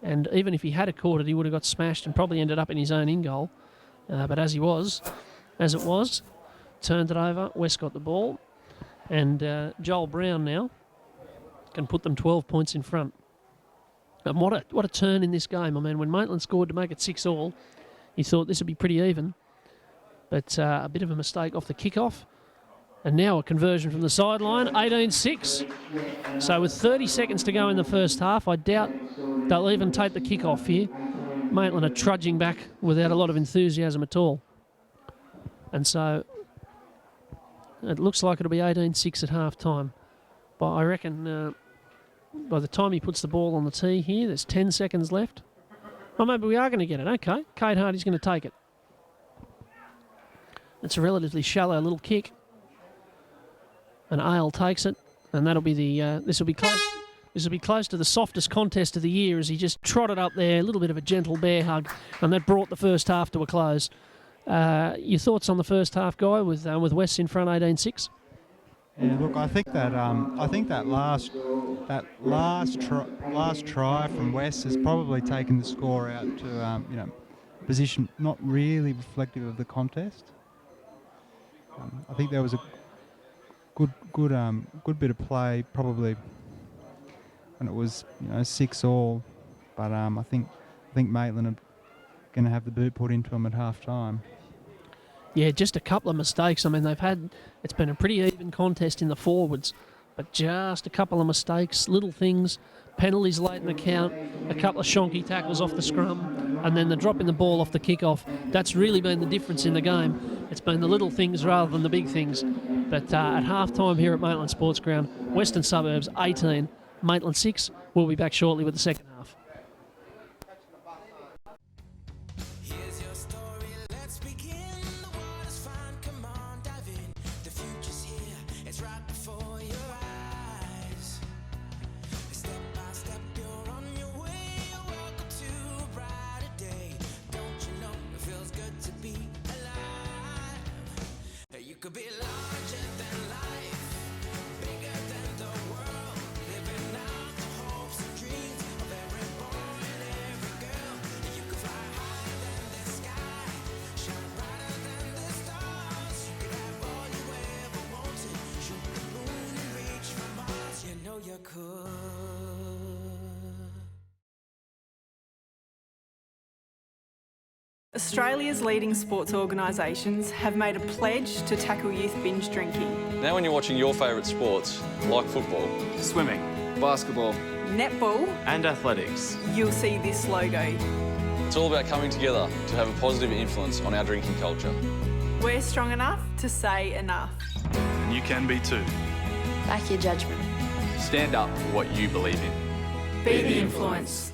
And even if he had caught it, he would have got smashed and probably ended up in his own in goal. But as it was, turned it over. West got the ball, and Joel Brown now can put them 12 points in front. And what a turn in this game. I mean, when Maitland scored to make it 6-all, he thought this would be pretty even. But a bit of a mistake off the kickoff. And now a conversion from the sideline, 18-6. So with 30 seconds to go in the first half, I doubt they'll even take the kickoff here. Maitland are trudging back without a lot of enthusiasm at all. And so it looks like it'll be 18-6 at half-time. But I reckon by the time he puts the ball on the tee here, there's 10 seconds left. Oh, maybe we are going to get it. Okay, Kate Hardy's going to take it. It's a relatively shallow little kick. And Ale takes it, and that'll be this will be close. This will be close to the softest contest of the year as he just trotted up there, a little bit of a gentle bear hug, and that brought the first half to a close. Your thoughts on the first half, Guy, with West in front 18-6? Yeah, look, I think that last try from West has probably taken the score out to position not really reflective of the contest. I think there was a good bit of play, probably and it was 6-all. But I think Maitland are going to have the boot put into them at half time. Yeah, just a couple of mistakes. I mean, it's been a pretty even contest in the forwards, but just a couple of mistakes, little things, penalties late in the count, a couple of shonky tackles off the scrum, and then the dropping the ball off the kickoff. That's really been the difference in the game. It's been the little things rather than the big things. But at half-time here at Maitland Sports Ground, Western Suburbs 18, Maitland 6. We'll be back shortly with the second half. Here's your story, let's begin. The water's fine, come on, dive in. The future's here, it's right before your eyes. Step by step, you're on your way. Welcome to a brighter day. Don't you know it feels good to be alive? You could be larger than life, bigger than the world, living out the hopes and dreams of every boy and every girl. You could fly higher than the sky, shine brighter than the stars. You could have all you ever wanted, shoot the moon and reach for Mars. You know you could. Australia's leading sports organisations have made a pledge to tackle youth binge drinking. Now when you're watching your favourite sports, like football, Swimming, basketball, Netball, and athletics. you'll see this logo. it's all about coming together to have a positive influence on our drinking culture. We're strong enough to say enough. And you can be too. Back your judgment. Stand up for what you believe in. Be the influence.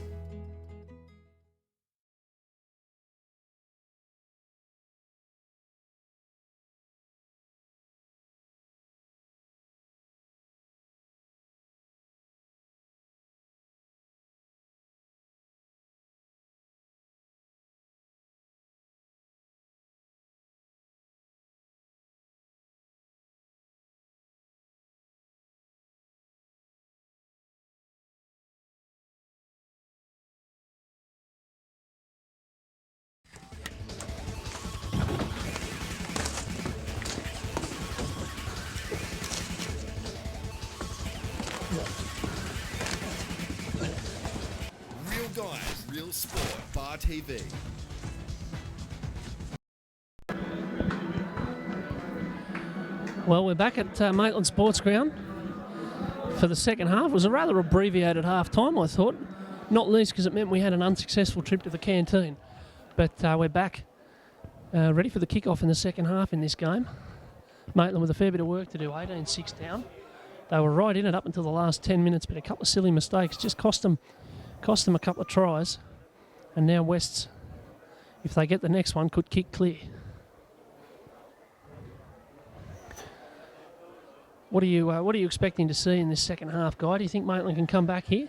Real Guys, Real Sport, Bar TV. Well, we're back at Maitland Sports Ground for the second half. It was a rather abbreviated half-time, I thought, not least because it meant we had an unsuccessful trip to the canteen. But we're back, ready for the kick-off in the second half in this game. Maitland with a fair bit of work to do, 18-6 down. They were right in it up until the last 10 minutes, but a couple of silly mistakes just cost them a couple of tries. And now Wests, if they get the next one, could kick clear. What are you expecting to see in this second half, Guy? Do you think Maitland can come back here?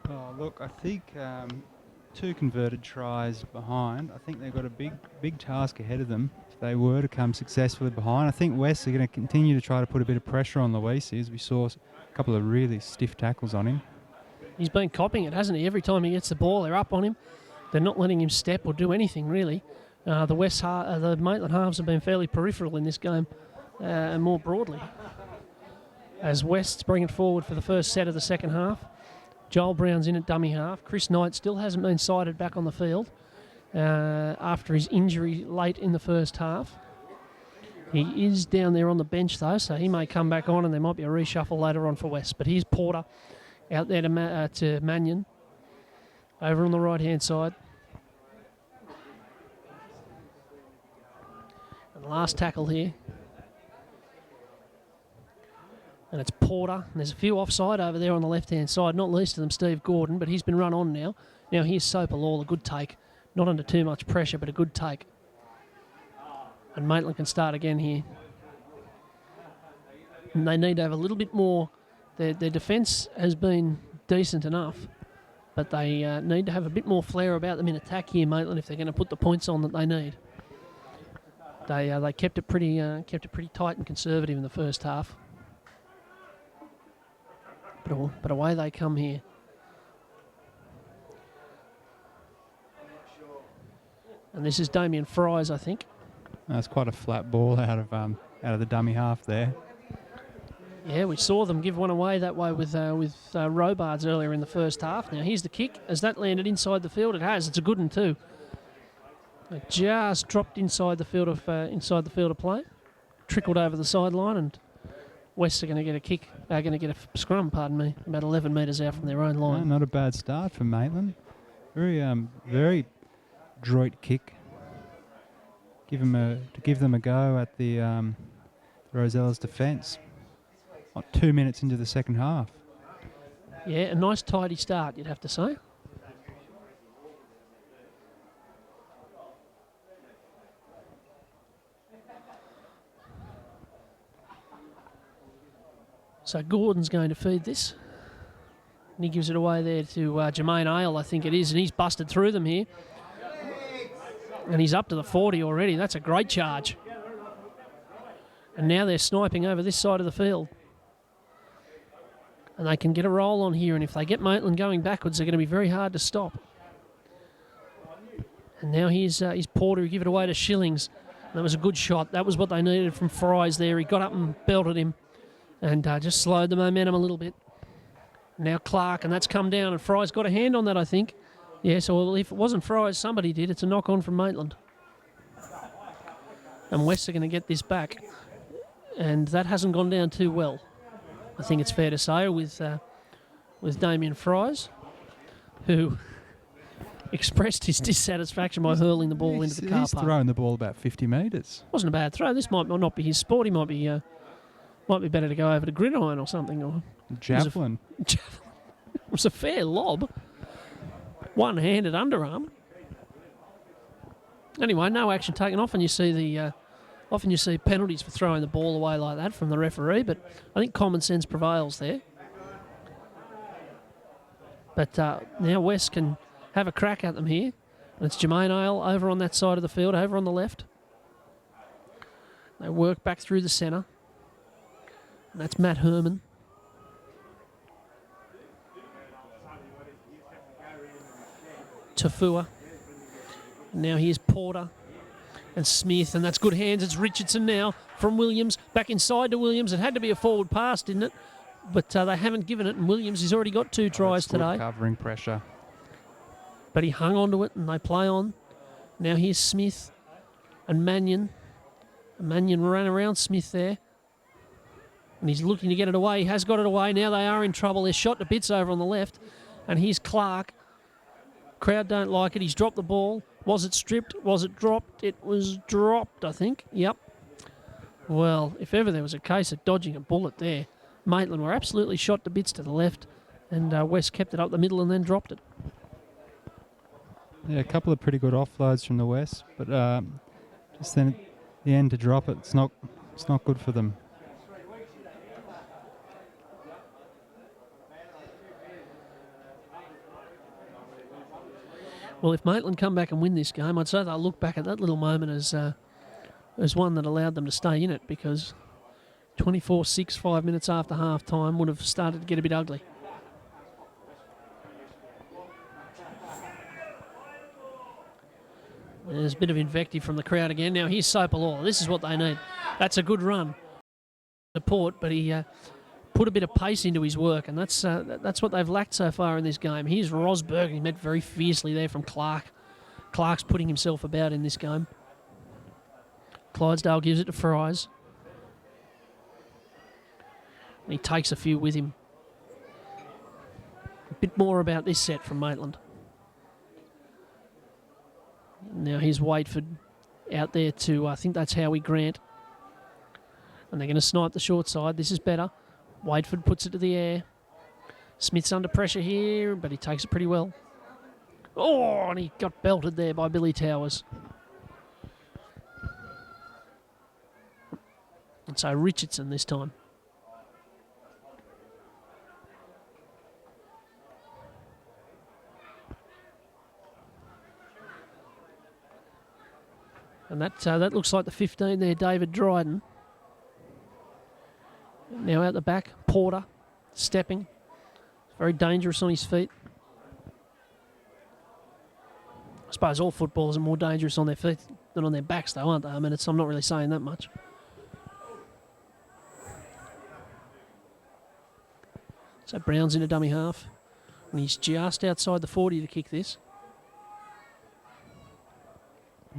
Oh, look, I think 2 converted tries behind. I think they've got a big task ahead of them if they were to come successfully behind. I think West are going to continue to try to put a bit of pressure on Luisi, as we saw a couple of really stiff tackles on him. He's been copying it, hasn't he? Every time he gets the ball, they're up on him. They're not letting him step or do anything, really. The Maitland halves have been fairly peripheral in this game, and more broadly. As West's bring it forward for the first set of the second half. Joel Brown's in at dummy half. Chris Knight still hasn't been sighted back on the field after his injury late in the first half. He is down there on the bench, though, so he may come back on and there might be a reshuffle later on for West. But here's Porter out there to Mannion over on the right-hand side. And the last tackle here. And it's Porter. And there's a few offside over there on the left-hand side, not least of them Steve Gordon, but he's been run on now. Now here's Sopalall, a good take. Not under too much pressure, but a good take. And Maitland can start again here. And they need to have a little bit more. Their defence has been decent enough, but they need to have a bit more flair about them in attack here, Maitland, if they're going to put the points on that they need. They kept it pretty tight and conservative in the first half. But away they come here. And this is Damien Fries, I think. That's quite a flat ball out of the dummy half there. Yeah, we saw them give one away that way with Robards earlier in the first half. Now here's the kick. Has that landed inside the field? It has. It's a good one too. It just dropped inside the field of play, trickled over the sideline, and West are going to get a kick. They're going to get a scrum, pardon me, about 11 metres out from their own line. No, not a bad start for Maitland. Very adroit kick. Give them a go at the Rosellas' defence. Not 2 minutes into the second half. Yeah, a nice tidy start, you'd have to say. So Gordon's going to feed this. And he gives it away there to Jermaine Ale, I think it is, and he's busted through them here. And he's up to the 40 already. That's a great charge. And now they're sniping over this side of the field. And they can get a roll on here, and if they get Maitland going backwards, they're going to be very hard to stop. And now here's Porter, who give it away to Shillings. That was a good shot. That was what they needed from Fries there. He got up and belted him and just slowed the momentum a little bit. Now Clark, and that's come down, and Fries got a hand on that, I think. Yeah, so if it wasn't Fries, somebody did. It's a knock-on from Maitland. And West are going to get this back. And that hasn't gone down too well, I think it's fair to say, with Damien Fries, who expressed his dissatisfaction by hurling the ball into the car He's park. thrown the ball about 50 metres. Wasn't a bad throw. This might not be his sport. He might be better to go over to gridiron or something. Or Javelin. It was a fair lob. One-handed underarm. Anyway, no action taken. Often you see penalties for throwing the ball away like that from the referee, but I think common sense prevails there. But now West can have a crack at them here. And it's Jermaine Ale over on that side of the field, over on the left. They work back through the centre. And that's Matt Herman. Tafua. Now here's Porter and Smith, and that's good hands. It's Richardson now from Williams. Back inside to Williams. It had to be a forward pass, didn't it? But they haven't given it, and Williams has already got 2 tries today. Covering pressure. But he hung on to it, and they play on. Now here's Smith and Mannion. Mannion ran around Smith there. And he's looking to get it away. He has got it away. Now they are in trouble. They're shot to bits over on the left. And here's Clark. Crowd don't like it. He's dropped the ball. Was it stripped? Was it dropped? It was dropped, I think. Yep. Well, if ever there was a case of dodging a bullet there, Maitland were absolutely shot to bits to the left. And West kept it up the middle and then dropped it. Yeah, a couple of pretty good offloads from the West, but just then at the end to drop it, it's not good for them. Well, if Maitland come back and win this game, I'd say they'll look back at that little moment as one that allowed them to stay in it, because 24-6, 5 minutes after half time would have started to get a bit ugly. There's a bit of invective from the crowd again. Now here's Sopalor. This is what they need. That's a good run. Support, but he put a bit of pace into his work, and that's what they've lacked so far in this game. Here's Rosberg. He met very fiercely there from Clark. Clark's putting himself about in this game. Clydesdale gives it to Fries. And he takes a few with him. A bit more about this set from Maitland. Now here's Waitford out there to, I think that's Howie Grant. And they're going to snipe the short side. This is better. Waitford puts it to the air. Smith's under pressure here, but he takes it pretty well. Oh, and he got belted there by Billy Towers. And so Richardson this time. And that looks like the 15 there, David Dryden. Now out the back, Porter stepping. Very dangerous on his feet. I suppose all footballers are more dangerous on their feet than on their backs, though, aren't they? I mean, I'm not really saying that much. So Brown's in a dummy half. And he's just outside the 40 to kick this.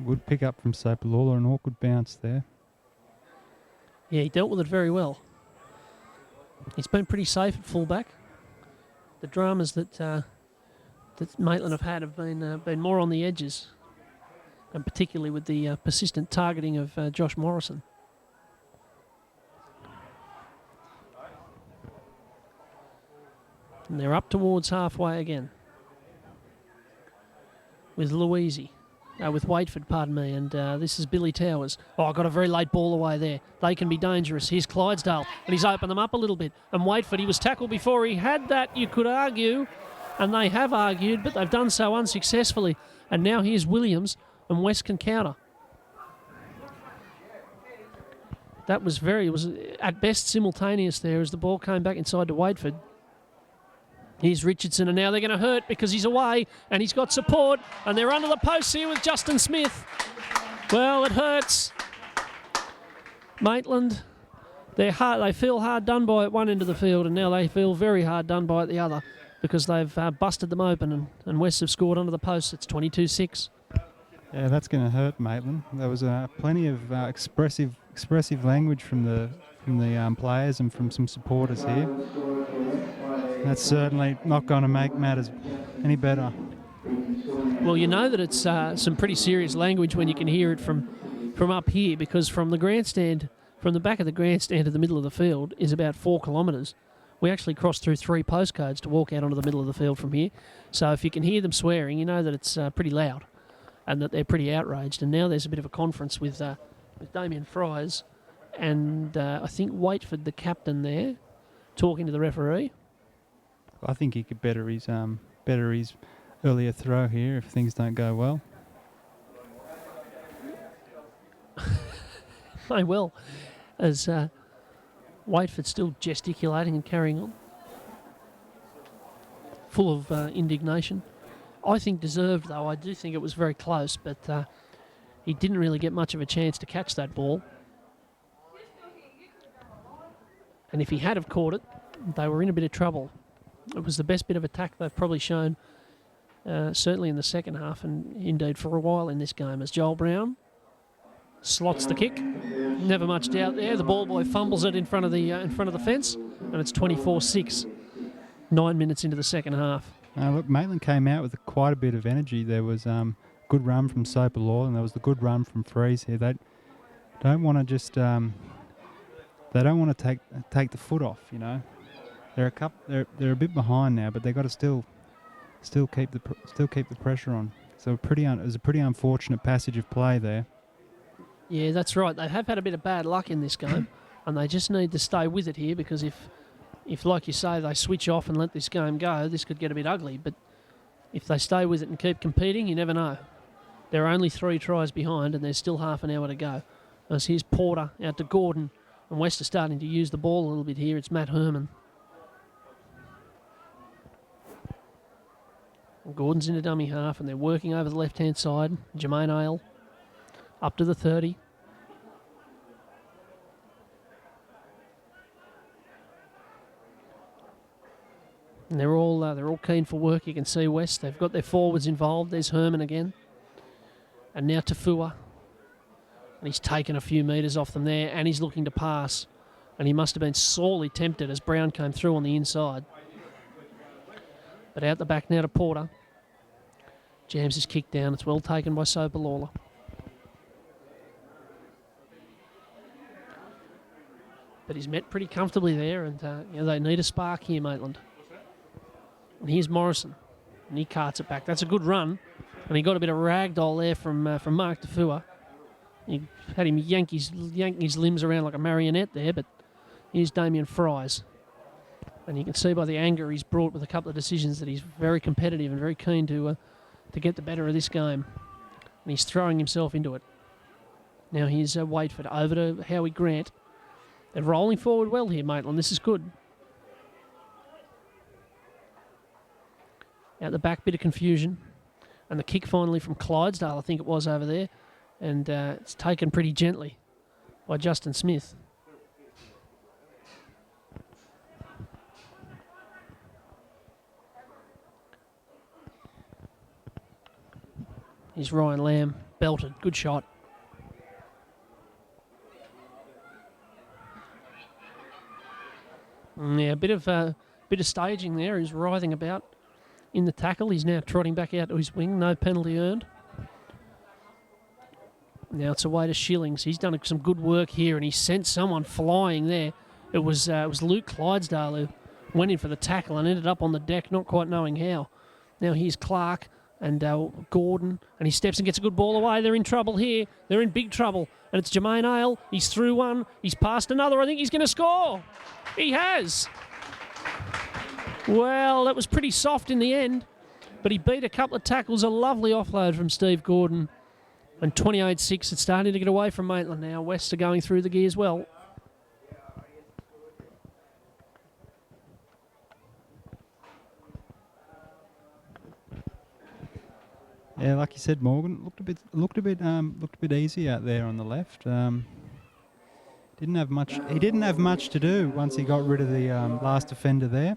Good pick up from Sopalola, an awkward bounce there. Yeah, he dealt with it very well. He's been pretty safe at fullback. The dramas that Maitland have been more on the edges, and particularly with the persistent targeting of Josh Morrison. And they're up towards halfway again with Waitford, pardon me, and this is Billy Towers. Oh, got a very late ball away there. They can be dangerous. Here's Clydesdale, and he's opened them up a little bit. And Waitford, he was tackled before he had that, you could argue, and they have argued, but they've done so unsuccessfully. And now here's Williams, and West can counter. That was it was at best simultaneous there as the ball came back inside to Waitford. Here's Richardson, and now they're going to hurt because he's away and he's got support, and they're under the post here with Justin Smith. Well, it hurts. Maitland, they feel hard done by at one end of the field, and now they feel very hard done by at the other because they've busted them open, and West have scored under the post. It's 22-6. Yeah, that's going to hurt Maitland. There was plenty of expressive language from the players and from some supporters here. That's certainly not going to make matters any better. Well, you know that it's some pretty serious language when you can hear it from up here, because from the grandstand, from the back of the grandstand to the middle of the field is about 4 kilometres. We actually crossed through 3 postcodes to walk out onto the middle of the field from here. So if you can hear them swearing, you know that it's pretty loud and that they're pretty outraged. And now there's a bit of a conference with Damien Fries and I think Waitford, the captain there, talking to the referee. I think he could better his earlier throw here if things don't go well. They will, as Waitford's still gesticulating and carrying on, full of indignation. I think deserved, though. I do think it was very close, but he didn't really get much of a chance to catch that ball. And if he had have caught it, they were in a bit of trouble. It was the best bit of attack they've probably shown, certainly in the second half, and indeed for a while in this game, as Joel Brown slots the kick. Never much doubt there. The ball boy fumbles it in front of the fence, and it's 24-6. 9 minutes into the second half. Look, Maitland came out with quite a bit of energy. There was good run from Sopalola, and there was the good run from Freeze here. They don't want to just they don't want to take the foot off. You know, they're a bit behind now, but they got to still keep the pressure on. So it was a pretty unfortunate passage of play there. Yeah, that's right. They have had a bit of bad luck in this game, and they just need to stay with it here, because if like you say, they switch off and let this game go, this could get a bit ugly. But if they stay with it and keep competing, you never know. They're only 3 tries behind, and there's still half an hour to go. As here's Porter out to Gordon, and West are starting to use the ball a little bit here. It's Matt Herman. And Gordon's in a dummy half, and they're working over the left-hand side. Jermaine Ale up to the 30. And they're all keen for work. You can see West. They've got their forwards involved. There's Herman again. And now Tafua. And he's taken a few metres off them there, and he's looking to pass. And he must have been sorely tempted as Brown came through on the inside. But out the back now to Porter. Jams his kick down. It's well taken by Sopalola. But he's met pretty comfortably there, and they need a spark here, Maitland. And here's Morrison, and he carts it back. That's a good run, and he got a bit of ragdoll there from Mark Tafua. He had him yank his limbs around like a marionette there, but here's Damien Fries. And you can see by the anger he's brought with a couple of decisions that he's very competitive and very keen to get the better of this game. And he's throwing himself into it. Now here's Waitford over to Howie Grant. They're rolling forward well here, Maitland. This is good. Out the back, bit of confusion. And the kick finally from Clydesdale, I think it was over there. And it's taken pretty gently by Justin Smith. He's Ryan Lamb, belted, good shot. Yeah, a bit of staging there. He's writhing about in the tackle. He's now trotting back out to his wing. No penalty earned. Now it's away to Shillings. He's done some good work here, and he sent someone flying there. It was Luke Clydesdale who went in for the tackle and ended up on the deck, not quite knowing how. Now here's Clark and Gordon, and he steps and gets a good ball away. They're in trouble here. They're in big trouble. And it's Jermaine Ale. He's through one. He's passed another. I think he's going to score. He has. Well, that was pretty soft in the end, but he beat a couple of tackles. A lovely offload from Steve Gordon. And 28-6, it's starting to get away from Maitland now. West are going through the gears well. Yeah, like you said, Morgan looked a bit easy out there on the left. Didn't have much. He didn't have much to do once he got rid of the last defender there.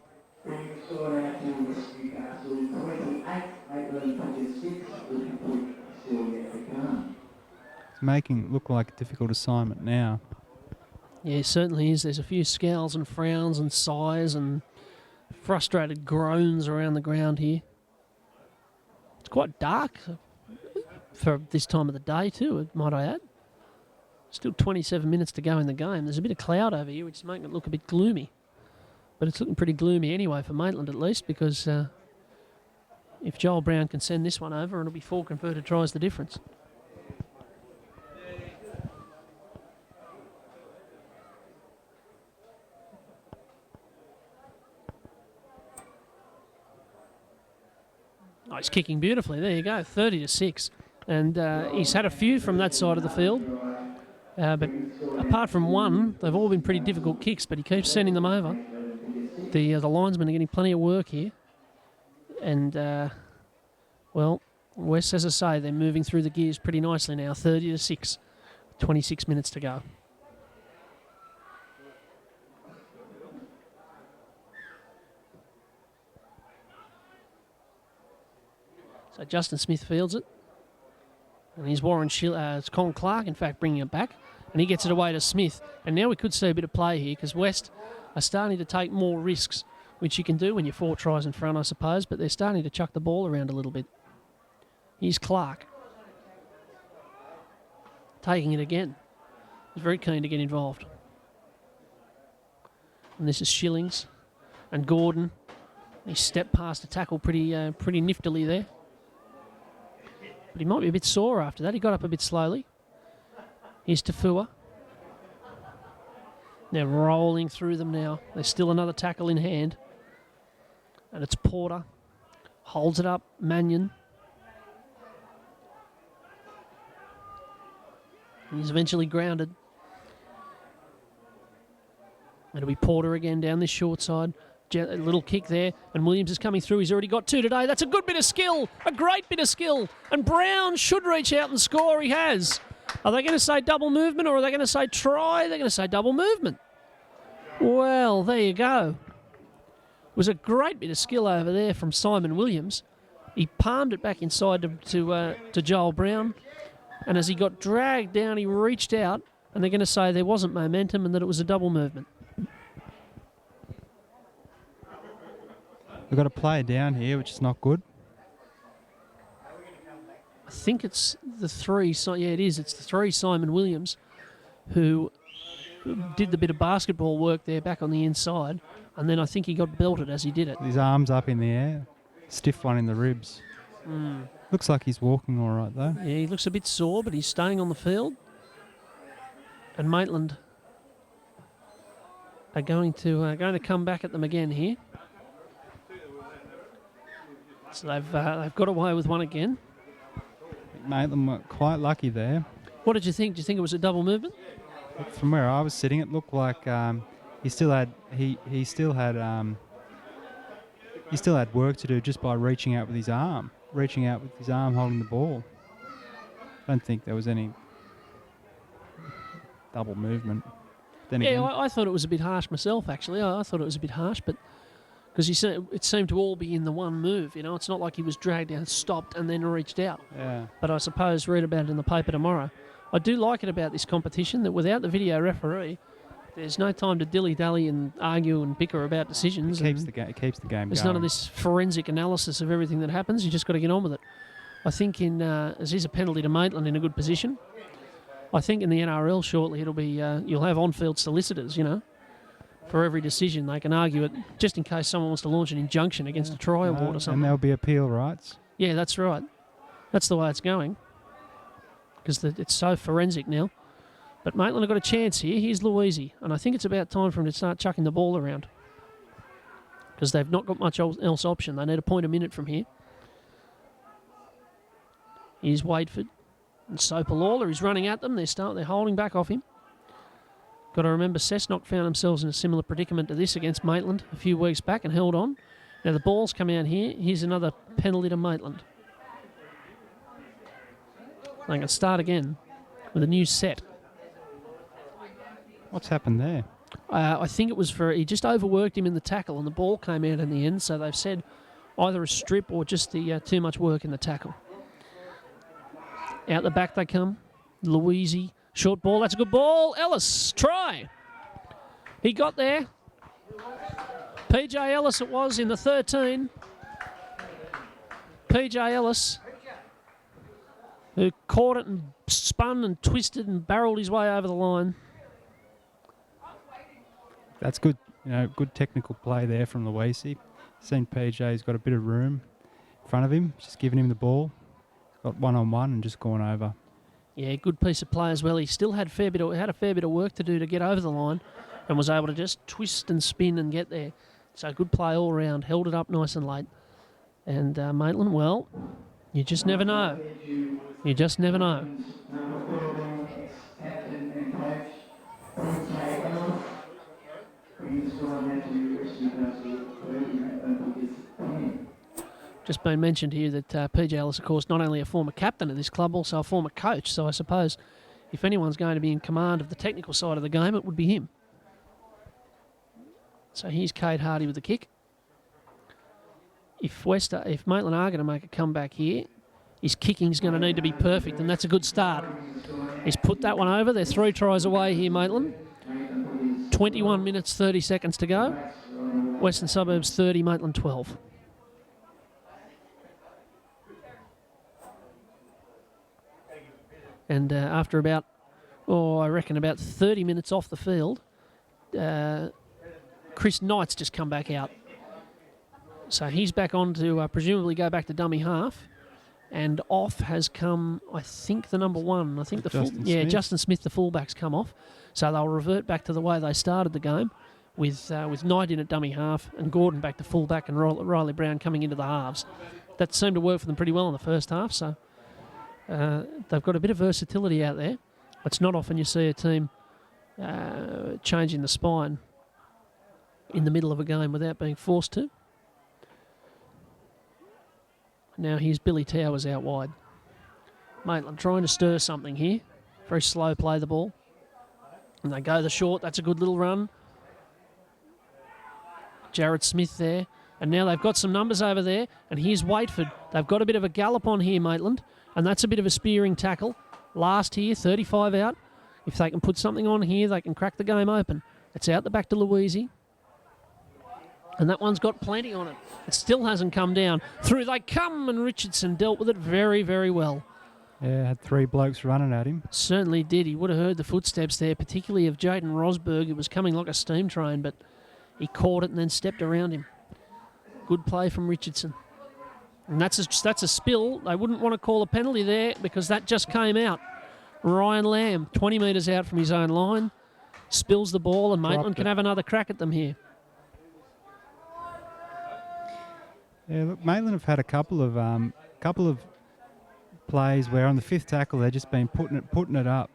It's making it look like a difficult assignment now. Yeah, it certainly is. There's a few scowls and frowns and sighs and frustrated groans around the ground here. It's quite dark for this time of the day too, might I add. Still 27 minutes to go in the game. There's a bit of cloud over here, which is making it look a bit gloomy. But it's looking pretty gloomy anyway for Maitland at least, because if Joel Brown can send this one over, it'll be 4 converted tries the difference. Oh, he's kicking beautifully. There you go, 30-6. And he's had a few from that side of the field. But apart from one, they've all been pretty difficult kicks, but he keeps sending them over. The linesmen are getting plenty of work here. And, well, West, as I say, they're moving through the gears pretty nicely now, 30-6. 26 minutes to go. So Justin Smith fields it. And here's it's Colin Clark, in fact, bringing it back. And he gets it away to Smith. And now we could see a bit of play here because West are starting to take more risks, which you can do when you're 4 tries in front, I suppose. But they're starting to chuck the ball around a little bit. Here's Clark. Taking it again. He's very keen to get involved. And this is Shillings and Gordon. He stepped past the tackle pretty niftily there. But he might be a bit sore after that. He got up a bit slowly. Here's Tafua. They're rolling through them now. There's still another tackle in hand. And it's Porter. Holds it up. Mannion. He's eventually grounded. It'll be Porter again down this short side. A little kick there, and Williams is coming through. He's already got 2 today. That's a good bit of skill, a great bit of skill. And Brown should reach out and score. He has. Are they going to say double movement, or are they going to say try? They're going to say double movement. Well, there you go. It was a great bit of skill over there from Simon Williams. He palmed it back inside to Joel Brown, and as he got dragged down, he reached out, and they're going to say there wasn't momentum and that it was a double movement. We've got a player down here, which is not good. I think it's the 3. Yeah, it is. It's the 3 Simon Williams who did the bit of basketball work there back on the inside, and then I think he got belted as he did it. His arms up in the air. Stiff one in the ribs. Looks like he's walking all right, though. Yeah, he looks a bit sore, but he's staying on the field. And Maitland are going to come back at them again here. So they've got away with one again. Maitland were quite lucky there. What did you think? Do you think it was a double movement? From where I was sitting, it looked like he still had work to do just by reaching out with his arm, holding the ball. I don't think there was any double movement. Then yeah, again, I thought it was a bit harsh myself. Actually, I thought it was a bit harsh, but Because it seemed to all be in the one move. It's not like he was dragged down, stopped, and then reached out. Yeah. But I suppose read about it in the paper tomorrow. I do like it about this competition that without the video referee, there's no time to dilly-dally and argue and bicker about decisions. It keeps the game There's going. none of this forensic analysis of everything that happens. You just got to get on with it. I think as is a penalty to Maitland in a good position. I think in the NRL shortly it'll be you'll have on-field solicitors, for every decision. They can argue it just in case someone wants to launch an injunction against a try award or something. And there'll be appeal rights. Yeah, that's right. That's the way it's going because it's so forensic now. But Maitland have got a chance here. Here's Louisi, and I think it's about time for him to start chucking the ball around because they've not got much else option. They need a point a minute from here. Here's Wadeford and Sopalala. He's running at them. They're holding back off him. Got to remember, Cessnock found themselves in a similar predicament to this against Maitland a few weeks back and held on. Now the ball's come out here. Here's another penalty to Maitland. They can start again with a new set. What's happened there? I think it was he just overworked him in the tackle and the ball came out in the end, so they've said either a strip or just the too much work in the tackle. Out the back they come. Louisi. Short ball, that's a good ball. Ellis, try. He got there. PJ Ellis it was in the 13. PJ Ellis, who caught it and spun and twisted and barreled his way over the line. That's good, good technical play there from Louisi. Seen PJ's got a bit of room in front of him, just giving him the ball. Got one-on-one and just gone over. Yeah, good piece of play as well. He still had a fair bit of work to do to get over the line and was able to just twist and spin and get there. So good play all round. Held it up nice and late. And Maitland, well, you just never know. You just never know. Just been mentioned here that PJ Ellis, of course, not only a former captain of this club, also a former coach. So I suppose if anyone's going to be in command of the technical side of the game, it would be him. So here's Cade Hardy with the kick. If Maitland are going to make a comeback here, his kicking's going to need to be perfect, and that's a good start. He's put that one over. They're 3 tries away here, Maitland. 21 minutes, 30 seconds to go. Western Suburbs 30, Maitland 12. And after about 30 minutes off the field, Chris Knight's just come back out. So he's back on to presumably go back to dummy half. And off has come, I think, the number 1. I think Justin Smith, the fullback's come off. So they'll revert back to the way they started the game with Knight in at dummy half and Gordon back to fullback and Riley Brown coming into the halves. That seemed to work for them pretty well in the first half, so they've got a bit of versatility out there. It's not often you see a team changing the spine in the middle of a game without being forced to. Now here's Billy Towers out wide. Maitland trying to stir something here. Very slow play the ball. And they go the short. That's a good little run. Jared Smith there. And now they've got some numbers over there. And here's Waitford. They've got a bit of a gallop on here, Maitland. And that's a bit of a spearing tackle. Last here, 35 out. If they can put something on here, they can crack the game open. It's out the back to Louisi. And that one's got plenty on it. It still hasn't come down. Through they come, and Richardson dealt with it very, very well. Yeah, had 3 blokes running at him. Certainly did. He would have heard the footsteps there, particularly of Jaden Rosberg, who was coming like a steam train, but he caught it and then stepped around him. Good play from Richardson. And that's a spill. They wouldn't want to call a penalty there because that just came out. Ryan Lamb, 20 metres out from his own line, spills the ball, and Maitland can have another crack at them here. Yeah, look, Maitland have had a couple of plays where on the 5th tackle they've just been putting it up.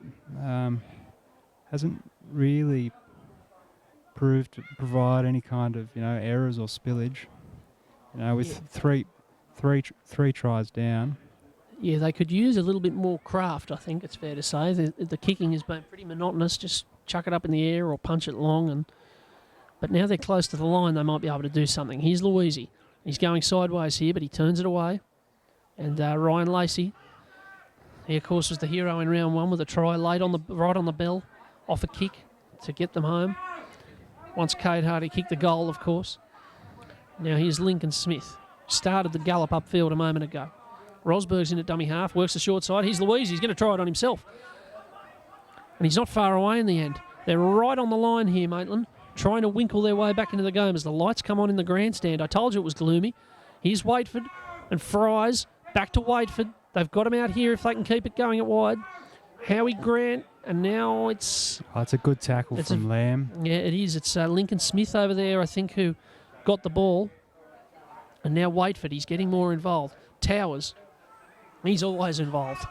Hasn't really proved to provide any kind of errors or spillage. With three tries down. Yeah, they could use a little bit more craft, I think it's fair to say. The kicking has been pretty monotonous. Just chuck it up in the air or punch it long, and But now they're close to the line, they might be able to do something. Here's Louisi. He's going sideways here, but he turns it away. And Ryan Lacey, he of course was the hero in round 1 with a try late right on the bell, off a kick to get them home. Once Cade Hardy kicked the goal, of course. Now here's Lincoln Smith. Started the gallop upfield a moment ago. Rosberg's in at dummy half, works the short side. Here's Louise, he's going to try it on himself. And he's not far away in the end. They're right on the line here, Maitland, trying to winkle their way back into the game as the lights come on in the grandstand. I told you it was gloomy. Here's Waitford and Fries back to Waitford. They've got him out here if they can keep it going at wide. Howie Grant, and now it's... Oh, it's a good tackle from Lamb. Yeah, it is. It's Lincoln Smith over there, I think, who got the ball. And now Waitford, he's getting more involved. Towers, he's always involved.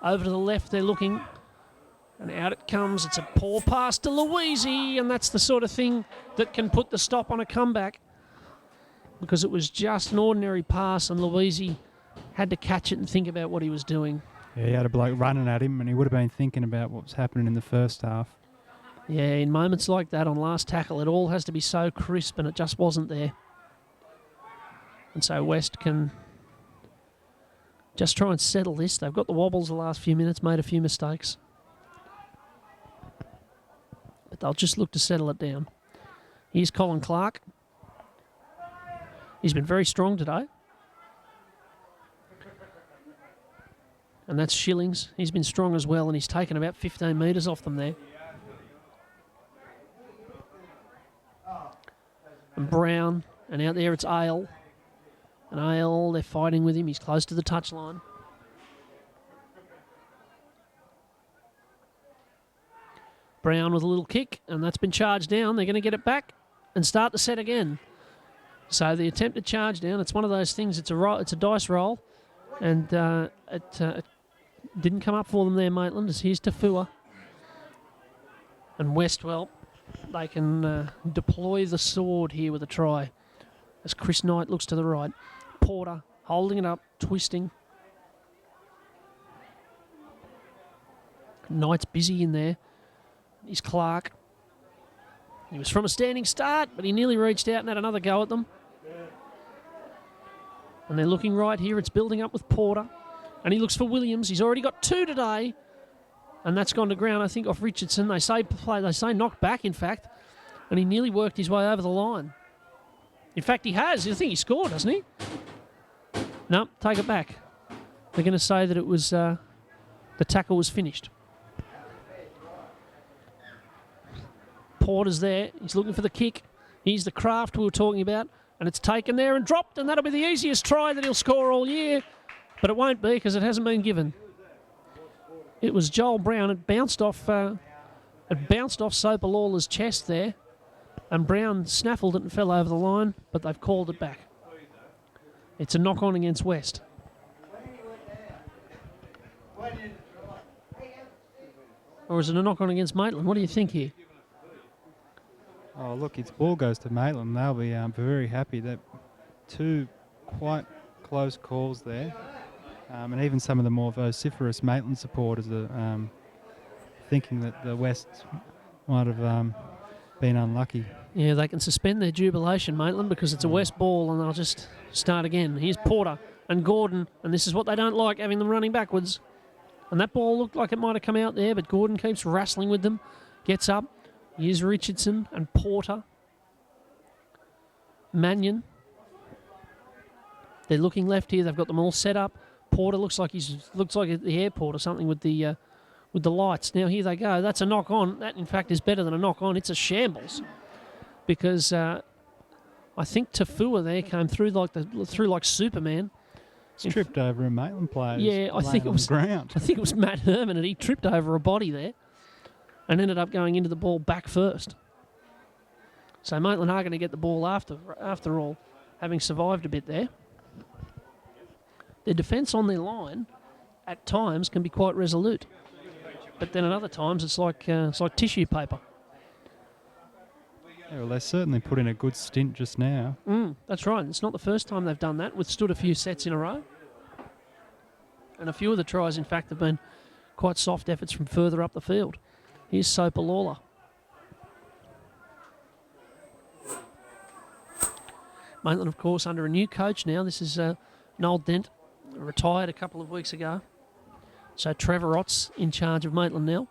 Over to the left, they're looking. And out it comes. It's a poor pass to Louisi, and that's the sort of thing that can put the stop on a comeback. Because it was just an ordinary pass, and Louisi had to catch it and think about what he was doing. Yeah, he had a bloke running at him, and he would have been thinking about what was happening in the first half. Yeah, in moments like that on last tackle, it all has to be so crisp, and it just wasn't there. And so West can just try and settle this. They've got the wobbles the last few minutes, made a few mistakes. But they'll just look to settle it down. Here's Colin Clark. He's been very strong today. And that's Shillings. He's been strong as well, and he's taken about 15 metres off them there. And Brown, and out there it's Ale. And Ale, they're fighting with him. He's close to the touchline. Brown with a little kick, and that's been charged down. They're going to get it back and start the set again. So the attempted charge down, it's one of those things, it's a dice roll. And it didn't come up for them there, Maitland, as here's Tafua. And West, well, they can deploy the sword here with a try. As Chris Knight looks to the right. Porter holding it up, twisting. Knight's busy in there. He's Clark. He was from a standing start, but he nearly reached out and had another go at them. And they're looking right here. It's building up with Porter. And he looks for Williams. He's already got 2 today. And that's gone to ground, I think, off Richardson. They say knocked back, in fact. And he nearly worked his way over the line. In fact, he has. I think he scored, doesn't he? No, take it back. They're going to say that it was the tackle was finished. Porter's there. He's looking for the kick. Here's the craft we were talking about. And it's taken there and dropped. And that'll be the easiest try that he'll score all year. But it won't be because it hasn't been given. It was Joel Brown. It bounced off Sopalola's chest there. And Brown snaffled it and fell over the line, but they've called it back. It's a knock-on against West. Or is it a knock-on against Maitland? What do you think here? Oh, look, its ball goes to Maitland. They'll be very happy. That 2 quite close calls there. And even some of the more vociferous Maitland supporters are thinking that the West might have been unlucky. Yeah, they can suspend their jubilation, Maitland, because it's a West ball and they'll just start again. Here's Porter and Gordon, and this is what they don't like, having them running backwards. And that ball looked like it might have come out there, but Gordon keeps wrestling with them, gets up. Here's Richardson and Porter. Mannion. They're looking left here. They've got them all set up. Porter looks like at the airport or something with the lights. Now here they go. That's a knock on. That in fact is better than a knock on. It's a shambles because I think Tafua there came through like Superman. It's tripped over a Maitland player. Yeah, I think it was ground. I think it was Matt Herman, and he tripped over a body there, and ended up going into the ball back first. So Maitland are going to get the ball after all, having survived a bit there. Their defence on their line, at times, can be quite resolute, but then at other times it's like tissue paper. Yeah, well, they certainly put in a good stint just now. That's right. It's not the first time they've done that. Withstood a few sets in a row, and a few of the tries, in fact, have been quite soft efforts from further up the field. Here's Sopalola. Maitland, of course, under a new coach now. This is Noel Dent, retired a couple of weeks ago. So Trevor Ott's in charge of Maitland now.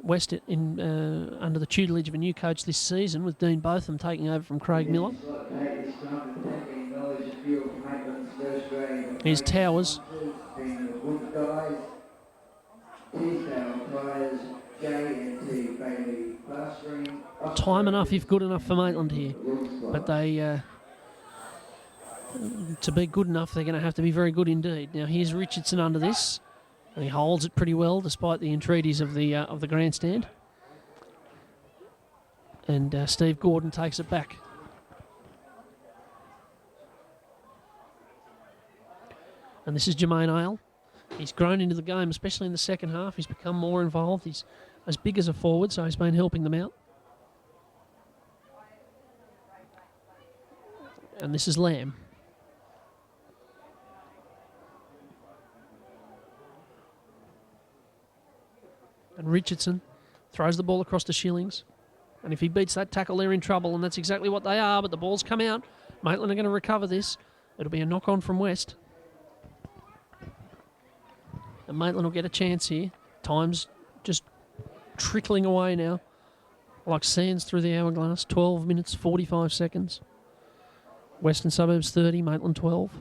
West under the tutelage of a new coach this season, with Dean Botham taking over from Craig Miller. Here's Towers. Time enough, if good enough, for Maitland here. But they, to be good enough, they're going to have to be very good indeed. Now here's Richardson under this. And he holds it pretty well despite the entreaties of the grandstand. And Steve Gordon takes it back. And this is Jermaine Ale. He's grown into the game, especially in the second half. He's become more involved. He's as big as a forward, so he's been helping them out. And this is Lamb. And Richardson throws the ball across to Shillings. And if he beats that tackle, they're in trouble, and that's exactly what they are, but the ball's come out. Maitland are going to recover this. It'll be a knock-on from West. And Maitland will get a chance here. Time's just trickling away now, like sands through the hourglass. 12 minutes, 45 seconds. Western Suburbs 30, Maitland 12.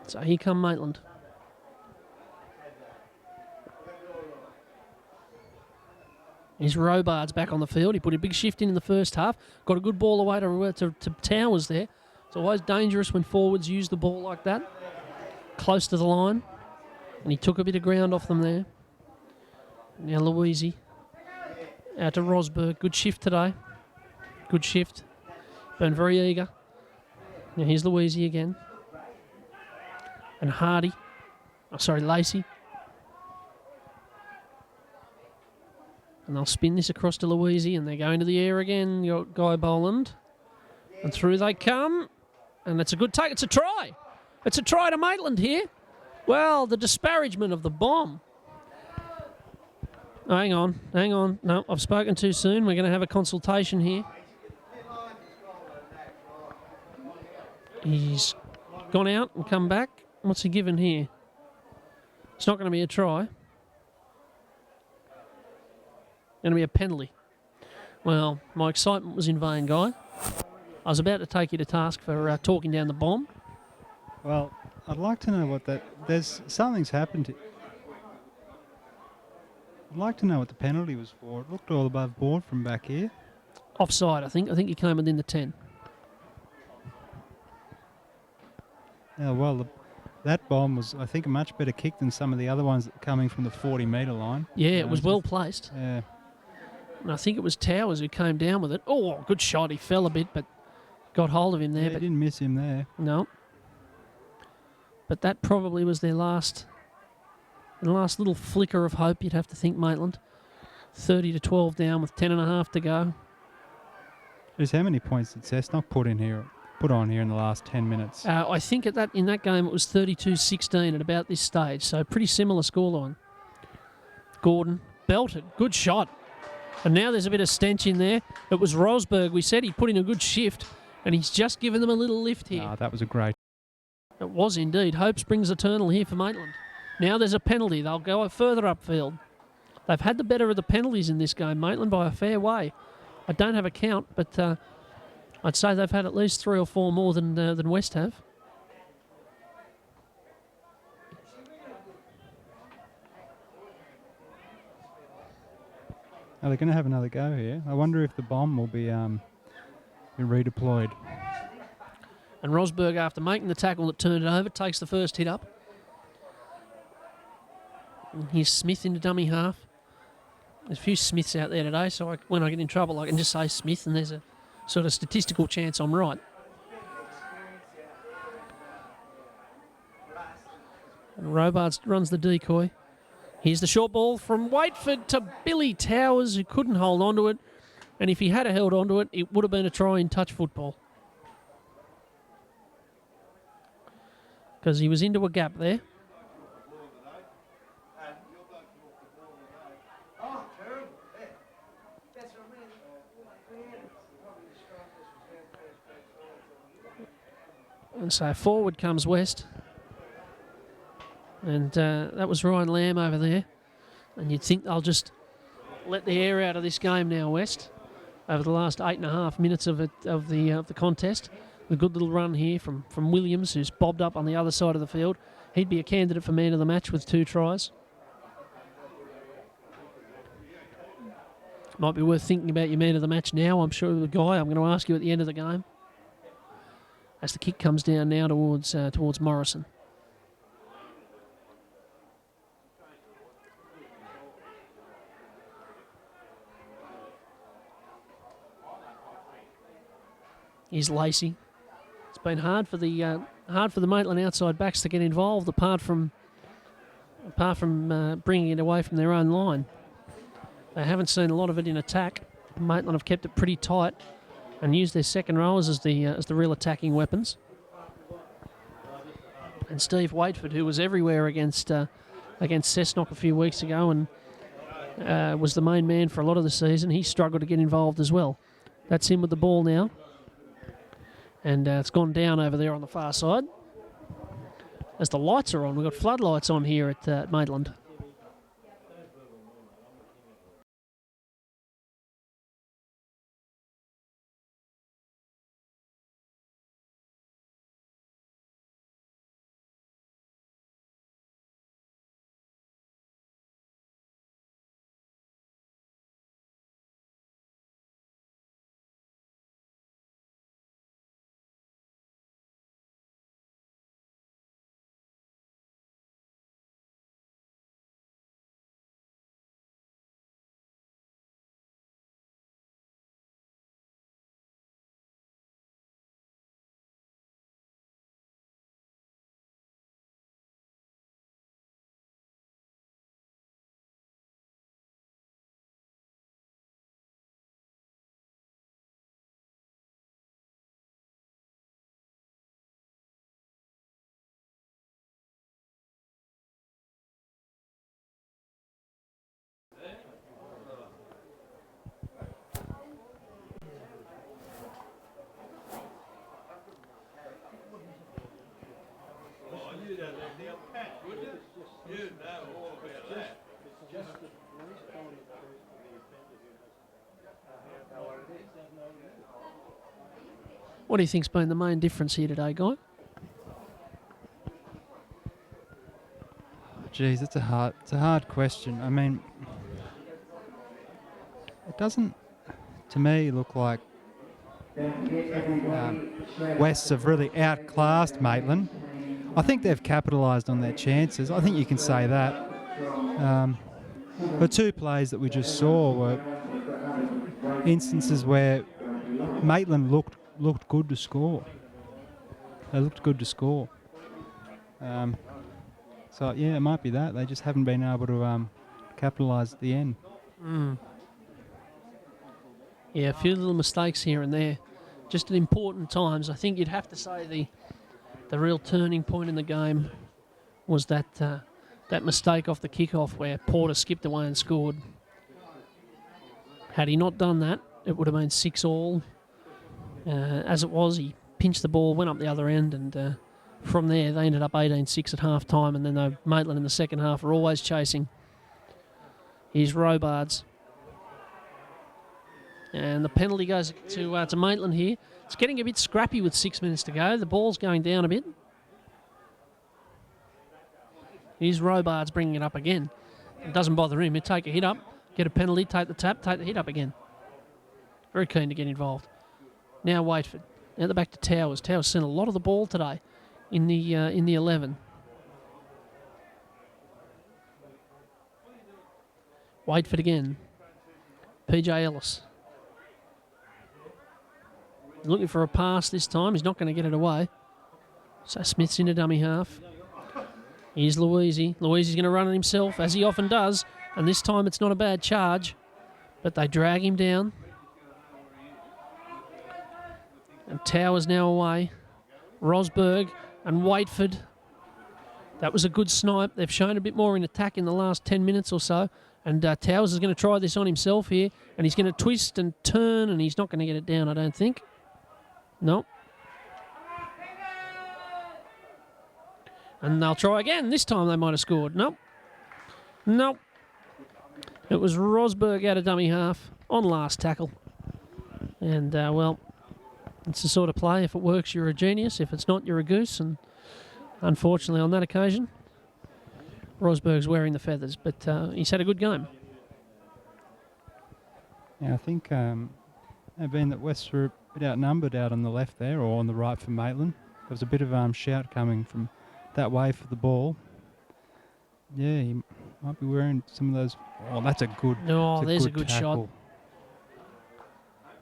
So here come Maitland. Here's Robards back on the field. He put a big shift in the first half. Got a good ball away to Towers there. It's always dangerous when forwards use the ball like that. Close to the line. And he took a bit of ground off them there. Now Louisi. Out to Rosberg. Good shift today. Good shift. Been very eager. Now here's Louisi again. And Hardy. Oh, sorry, Lacey. And they'll spin this across to Louisi, and they're going to the air again. You got Guy Boland. And through they come. And it's a good take. It's a try. It's a try to Maitland here. Well, the disparagement of the bomb. Oh, hang on. No, I've spoken too soon. We're going to have a consultation here. He's gone out and come back. What's he given here? It's not going to be a try. Going to be a penalty. Well, my excitement was in vain, Guy. I was about to take you to task for talking down the bomb. Well, I'd like to know what that... Something's happened. I'd like to know what the penalty was for. It looked all above board from back here. Offside, I think. I think he came within the 10. Yeah, well, that bomb was, I think, a much better kick than some of the other ones coming from the 40-metre line. Yeah, it was well placed. Yeah. And I think it was Towers who came down with it. Oh, good shot. He fell a bit, but got hold of him there. Yeah, but didn't miss him there. No. But that probably was their last little flicker of hope, you'd have to think, Maitland. 30-12 down with 10.5 to go. Just how many points did Cessnock put on here in the last 10 minutes? I think in that game it was 32-16 at about this stage, so pretty similar scoreline. Gordon belted, good shot. And now there's a bit of stench in there. It was Rosberg. We said he put in a good shift, and he's just given them a little lift here. That was a great... It was indeed. Hope springs eternal here for Maitland. Now there's a penalty. They'll go further upfield. They've had the better of the penalties in this game, Maitland, by a fair way. I don't have a count, but I'd say they've had at least 3 or 4 more than West have. Are they going to have another go here? I wonder if the bomb will be redeployed. And Rosberg, after making the tackle that turned it over, takes the first hit up. And here's Smith into dummy half. There's a few Smiths out there today, so when I get in trouble, I can just say Smith, and there's a sort of statistical chance I'm right. And Robards runs the decoy. Here's the short ball from Waitford to Billy Towers, who couldn't hold on to it. And if he had held on to it, it would have been a try in touch football. Because he was into a gap there. And so forward comes West. And that was Ryan Lamb over there. And you'd think they'll just let the air out of this game now, West, over the last 8.5 minutes of the contest. A good little run here from Williams, who's bobbed up on the other side of the field. He'd be a candidate for man of the match with 2 tries. Might be worth thinking about your man of the match now. I'm sure the guy I'm going to ask you at the end of the game. As the kick comes down now towards Morrison. Here's Lacey. It's been hard for the Maitland outside backs to get involved, apart from bringing it away from their own line. They haven't seen a lot of it in attack. Maitland have kept it pretty tight and used their second rowers as the real attacking weapons. And Steve Waitford, who was everywhere against Cessnock a few weeks ago and was the main man for a lot of the season, he struggled to get involved as well. That's him with the ball now. And it's gone down over there on the far side. As the lights are on, we've got floodlights on here at Maitland. What do you think's been the main difference here today, Guy? Geez, it's a hard question. I mean, it doesn't, to me, look like Wests have really outclassed Maitland. I think they've capitalised on their chances. I think you can say that. The 2 plays that we just saw were instances where Maitland looked good to score. They looked good to score. So, yeah, it might be that. They just haven't been able to capitalise at the end. Yeah, a few little mistakes here and there. Just at important times. I think you'd have to say the real turning point in the game was that mistake off the kickoff where Porter skipped away and scored. Had he not done that, it would have been 6-all. As it was, he pinched the ball, went up the other end, and from there they ended up 18-6 at half-time, and then Maitland in the second half are always chasing. Here's Robards. And the penalty goes to Maitland here. It's getting a bit scrappy with 6 minutes to go. The ball's going down a bit. Here's Robards bringing it up again. It doesn't bother him. He'll take a hit up, get a penalty, take the tap, take the hit up again. Very keen to get involved. Now Waitford. Now the back to Towers. Towers sent a lot of the ball today in the 11. Waitford again. PJ Ellis. Looking for a pass this time. He's not going to get it away. So Smith's in a dummy half. Here's Louisi. Louisi's going to run it himself, as he often does, and this time it's not a bad charge, but they drag him down. And Towers now away. Rosberg and Waitford. That was a good snipe. They've shown a bit more in attack in the last 10 minutes or so. And Towers is going to try this on himself here. And he's going to twist and turn, and he's not going to get it down, I don't think. No. And they'll try again. This time they might have scored. Nope. Nope. It was Rosberg out of dummy half on last tackle. And, well, it's the sort of play. If it works, you're a genius. If it's not, you're a goose. And unfortunately, on that occasion, Rosberg's wearing the feathers. But he's had a good game. Yeah, I think being that West were a bit outnumbered out on the left there, or on the right for Maitland, there was a bit of shout coming from that way for the ball. Yeah, he might be wearing some of those. Oh, that's a good. Oh, there's a good shot.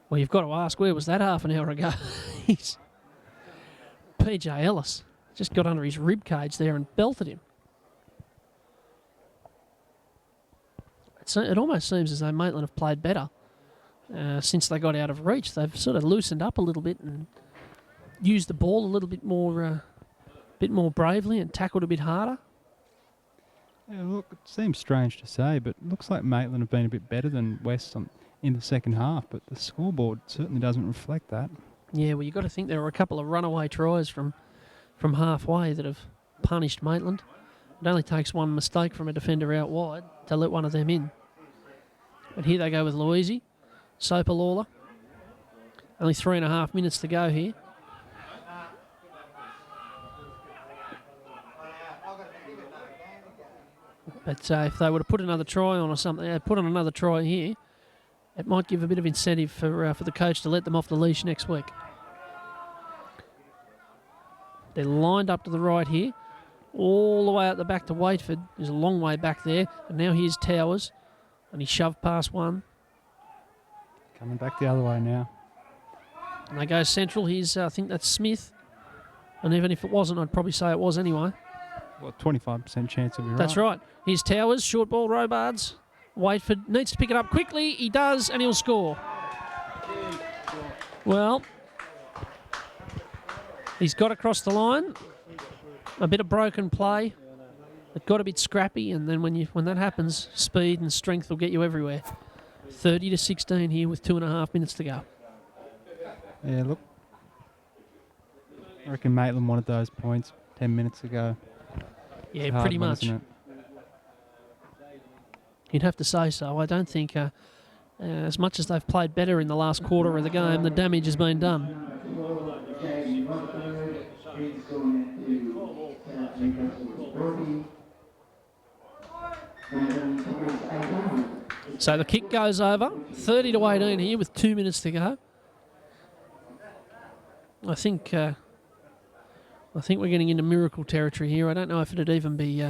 Well, you've got to ask, where was that half an hour ago? He's PJ Ellis just got under his rib cage there and belted him. It almost seems as though Maitland have played better since they got out of reach. They've sort of loosened up a little bit and used the ball a little bit more bravely and tackled a bit harder. Yeah, look, it seems strange to say, but it looks like Maitland have been a bit better than West in the second half, but the scoreboard certainly doesn't reflect that. Yeah, well, you've got to think there were a couple of runaway tries from halfway that have punished Maitland. It only takes one mistake from a defender out wide to let one of them in. But here they go with Louisi, Sopalala. Only 3.5 minutes to go here. But if they were to put another try on or something, put on another try here, it might give a bit of incentive for the coach to let them off the leash next week. They're lined up to the right here, all the way out the back to Waitford. There's a long way back there, and now here's Towers, and he shoved past one. Coming back the other way now. And they go central. Here's, I think that's Smith, and even if it wasn't, I'd probably say it was anyway. Well, 25% chance of you right. That's right. Here's Towers, short ball, Robards. Waitford needs to pick it up quickly. He does, and he'll score. Well, he's got across the line. A bit of broken play. It got a bit scrappy, and then when that happens, speed and strength will get you everywhere. 30-16 here with 2.5 minutes to go. Yeah, look. I reckon Maitland wanted those points 10 minutes ago. Yeah, pretty much. You'd have to say so. I don't think, as much as they've played better in the last quarter of the game, the damage has been done. So the kick goes over. 30-18 here with 2 minutes to go. I think we're getting into miracle territory here. I don't know if it'd even be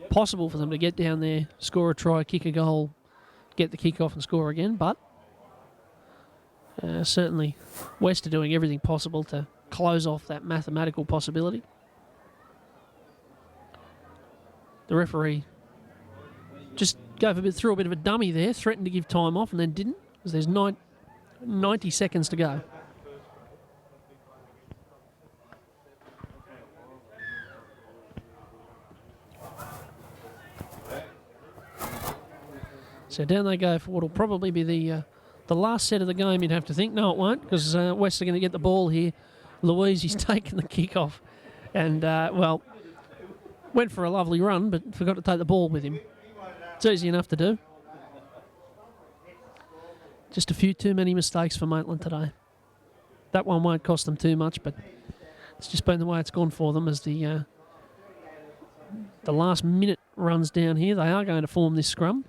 possible for them to get down there, score a try, kick a goal, get the kick off and score again, but certainly West are doing everything possible to close off that mathematical possibility. The referee just threw a bit of a dummy there, threatened to give time off and then didn't, because there's 90 seconds to go. So down they go for what will probably be the last set of the game, you'd have to think. No, it won't, because West are going to get the ball here. Louisi's taken the kick off and, well, went for a lovely run, but forgot to take the ball with him. It's easy enough to do. Just a few too many mistakes for Maitland today. That one won't cost them too much, but it's just been the way it's gone for them as the last minute runs down here. They are going to form this scrum.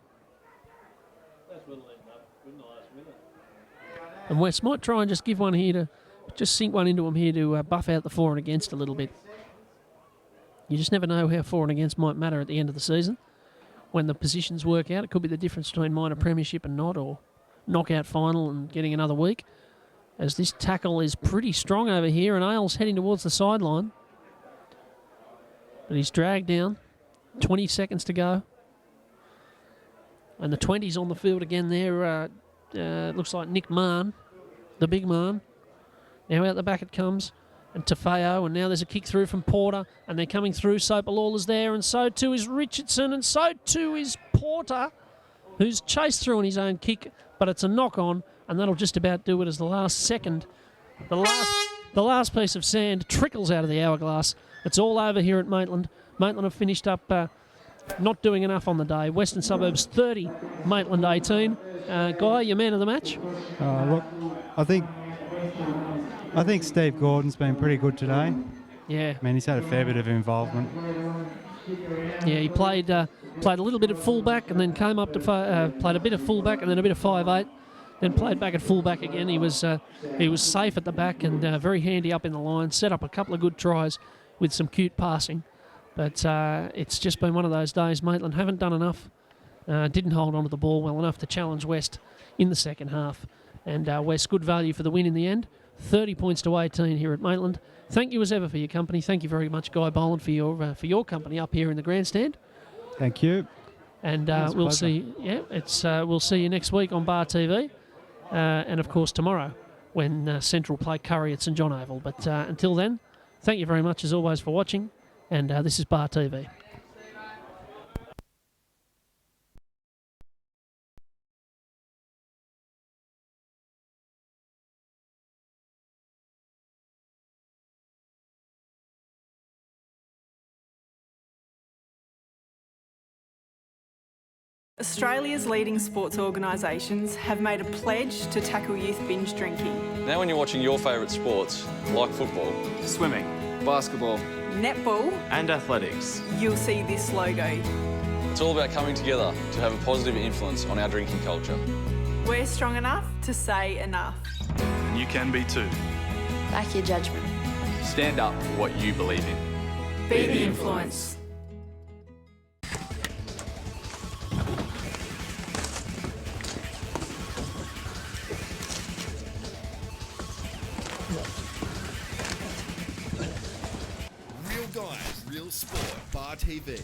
And West might try and just give one here just sink one into them here to buff out the for and against a little bit. You just never know how for and against might matter at the end of the season. When the positions work out, it could be the difference between minor premiership and not, or knockout final and getting another week. As this tackle is pretty strong over here, and Ailes heading towards the sideline. But he's dragged down. 20 seconds to go. And the 20's on the field again there. Looks like Nick Mahon, the big Mahon. Now out the back it comes. And Tafeo, and now there's a kick through from Porter, and they're coming through. Sopalola's there, and so too is Richardson, and so too is Porter, who's chased through on his own kick, but it's a knock-on, and that'll just about do it as the last second. The last piece of sand trickles out of the hourglass. It's all over here at Maitland. Maitland have finished up not doing enough on the day. Western Suburbs 30, Maitland 18. Guy, your man of the match? Look, I think Steve Gordon's been pretty good today. Yeah. I mean, he's had a fair bit of involvement. Yeah, he played a little bit of fullback and then came up to played a bit of fullback and then a bit of 5'8", then played back at fullback again. He was safe at the back and very handy up in the line. Set up a couple of good tries with some cute passing, but it's just been one of those days. Maitland haven't done enough. Didn't hold on to the ball well enough to challenge West in the second half, and West good value for the win in the end. 30 points to 18 here at Maitland. Thank you as ever for your company. Thank you very much, Guy Boland, for your company up here in the grandstand. Thank you. And we'll see. Yeah, we'll see you next week on Bar TV, and of course tomorrow when Central play Curry at St John Oval. But until then, thank you very much as always for watching. And this is Bar TV. Australia's leading sports organisations have made a pledge to tackle youth binge drinking. Now when you're watching your favourite sports, like football, Swimming, basketball, Netball, and athletics. you'll see this logo. it's all about coming together to have a positive influence on our drinking culture. We're strong enough to say enough. And you can be too. Back your judgment. Stand up for what you believe in. Be the influence. Real guys, real sport. Bar TV.